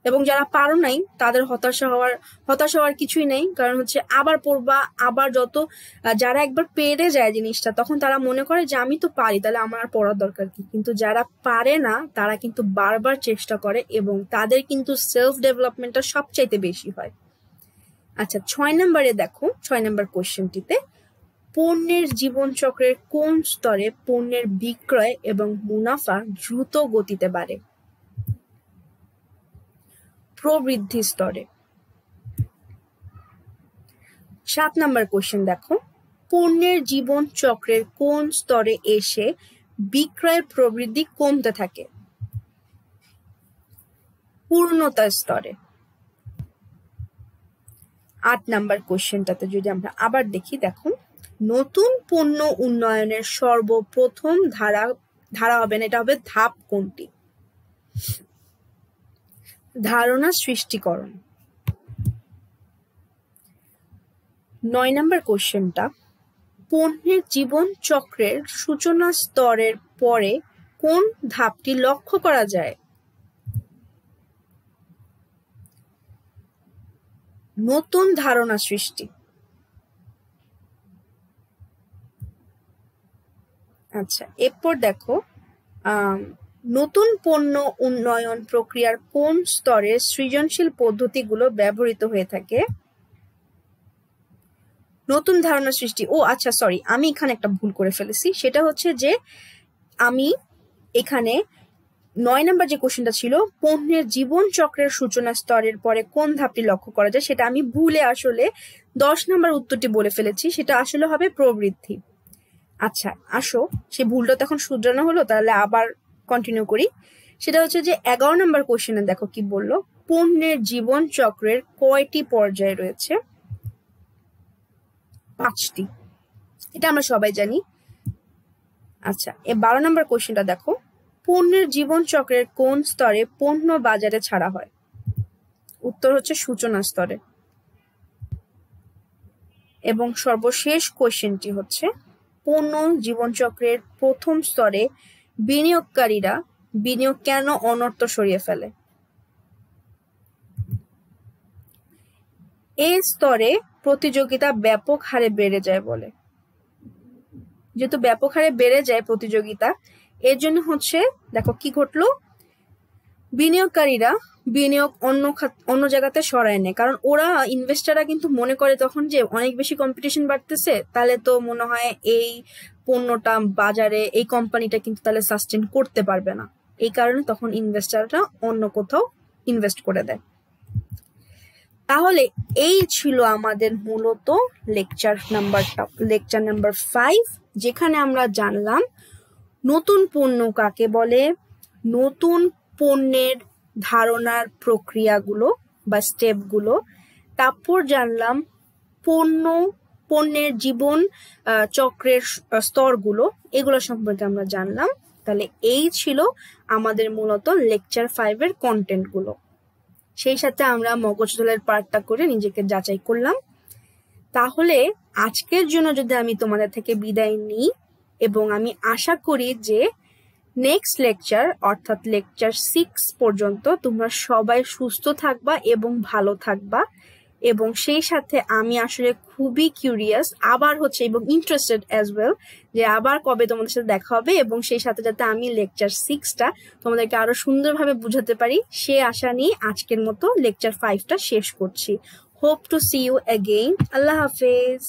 S1: এবং যারা পারো নাই তাদের হতাশ হওয়ার কিছুই নেই, কারণ হচ্ছে আবার পড়বা, আবার যারা একবার পেরে যায় জিনিসটা তখন তারা মনে করে যে আমি তো পারি, তাহলে আমার আর পড়ার দরকার কি। কিন্তু যারা পারে না তারা কিন্তু বারবার চেষ্টা করে এবং তাদের কিন্তু সেলফ ডেভেলপমেন্টটা সবচাইতে বেশি হয়। আচ্ছা 6 নম্বরে দেখো, 6 নম্বর কোশ্চেনটিতে পণ্যের জীবন চক্রের কোন স্তরে পণ্যের বিক্রয় এবং মুনাফা দ্রুত গতিতে বাড়ে? প্রবৃদ্ধি স্তরে। 7 নম্বর কোশ্চেন দেখো, পণ্যের জীবন চক্রের কোন স্তরে এসে বিক্রয়ের প্রবৃদ্ধি কমতে থাকে? পূর্ণতা স্তরে। 8 নাম্বার কোশ্চেনটাতে যদি আমরা আবার দেখি, দেখো নতুন পণ্য উন্নয়নের সর্বপ্রথম ধারা হবে না, এটা হবে ধাপ কোনটি? ধারণা সৃষ্টিকরণ। 9 নাম্বার কোশ্চেনটা, পণ্যের জীবন চক্রের সূচনা স্তরের পরে কোন ধাপটি লক্ষ্য করা যায়? নতুন ধারণা সৃষ্টি। আচ্ছা এরপর দেখো, নতুন পণ্য উন্নয়ন প্রক্রিয়ার কোন স্তরে সৃজনশীল পদ্ধতিগুলো ব্যবহৃত হয়ে থাকে? নতুন ধারণা সৃষ্টি। ও আচ্ছা সরি, আমি এখানে একটা ভুল করে ফেলেছি, সেটা হচ্ছে যে আমি এখানে 9 নাম্বার যে কোশ্চেনটা ছিল পণ্যের জীবন চক্রের সূচনা স্তরের পরে কোন ধাপটি লক্ষ্য করা যায়, সেটা আমি ভুলে আসলে 10 নাম্বার উত্তরটি বলে ফেলেছি, সেটা আসলে হবে প্রবৃদ্ধি। আচ্ছা আসো, সে ভুলটা তখন শুধরানো হলো, তাহলে আবার কন্টিনিউ করি। সেটা হচ্ছে যে 11 নাম্বার কোশ্চেনে দেখো কি বললো, পণ্যের জীবন চক্রের কয়টি পর্যায় রয়েছে? 5টি, এটা আমরা সবাই জানি। আচ্ছা 12 নাম্বার কোশ্চেনটা দেখো, পণ্যের জীবন চক্রের কোন স্তরে পণ্য বাজারে ছাড়া হয়? উত্তর হচ্ছে সূচনা স্তরে। এবং সর্বশেষ কোশ্চেনটি হচ্ছে, পণ্য জীবন চক্রের প্রথম স্তরে বিনিয়োগকারীরা বিনিয়োগ কেন অনর্থ সরিয়ে ফেলে? এই স্তরে প্রতিযোগিতা ব্যাপক হারে বেড়ে যায় বলে। যেহেতু ব্যাপক হারে বেড়ে যায় প্রতিযোগিতা, এর জন্য হচ্ছে দেখো কি ঘটলো, বিনিয়োগকারীরা বিনিয়োগ অন্য জায়গাতে সরায় নেয়, কারণ ওরা ইনভেস্টাররা কিন্তু মনে করে তখন যে অনেক বেশি কম্পিটিশন বাড়তেছে, তাহলে তো মনে হয় এই পণ্যটা বাজারে এই কোম্পানিটা কিন্তু তাহলে সাস্টেন করতে পারবে না, এই কারণে তখন ইনভেস্টাররা অন্য কোথাও ইনভেস্ট করে দেয়। তাহলে এই ছিল আমাদের মূলত লেকচার নাম্বার 5, যেখানে আমরা জানলাম নতুন পণ্য কাকে বলে, নতুন পণ্যের ধারণার প্রক্রিয়াগুলো বা স্টেপগুলো, তারপর জানলাম পণ্যের জীবন চক্রের স্তরগুলো, এগুলো সম্পর্কে আমরা জানলাম। তাহলে এই ছিল আমাদের মূলত লেকচার 5-এর কন্টেন্টগুলো। সেই সাথে আমরা মগজ ধোলার পার্টটা করে নিজেকে যাচাই করলাম। তাহলে আজকের জন্য যদি আমি তোমাদের থেকে বিদায় নিই, এবং আমি আশা করি যে নেক্সট লেকচার অর্থাৎ লেকচার 6 পর্যন্ত তোমরা সবাই সুস্থ থাকবা এবং ভালো থাকবা, এবং সেই সাথে আমি আসলে খুবই কিউরিয়াস আবার হচ্ছে এবং ইন্টারেস্টেড অ্যাজ ওয়েল যে আবার কবে তোমাদের সাথে দেখা হবে, এবং সেই সাথে যাতে আমি লেকচার 6টা তোমাদেরকে আরো সুন্দরভাবে বুঝাতে পারি, সে আশা নিয়ে আজকের মতো লেকচার 5টা শেষ করছি। Hope to see you again. আল্লাহ হাফেজ।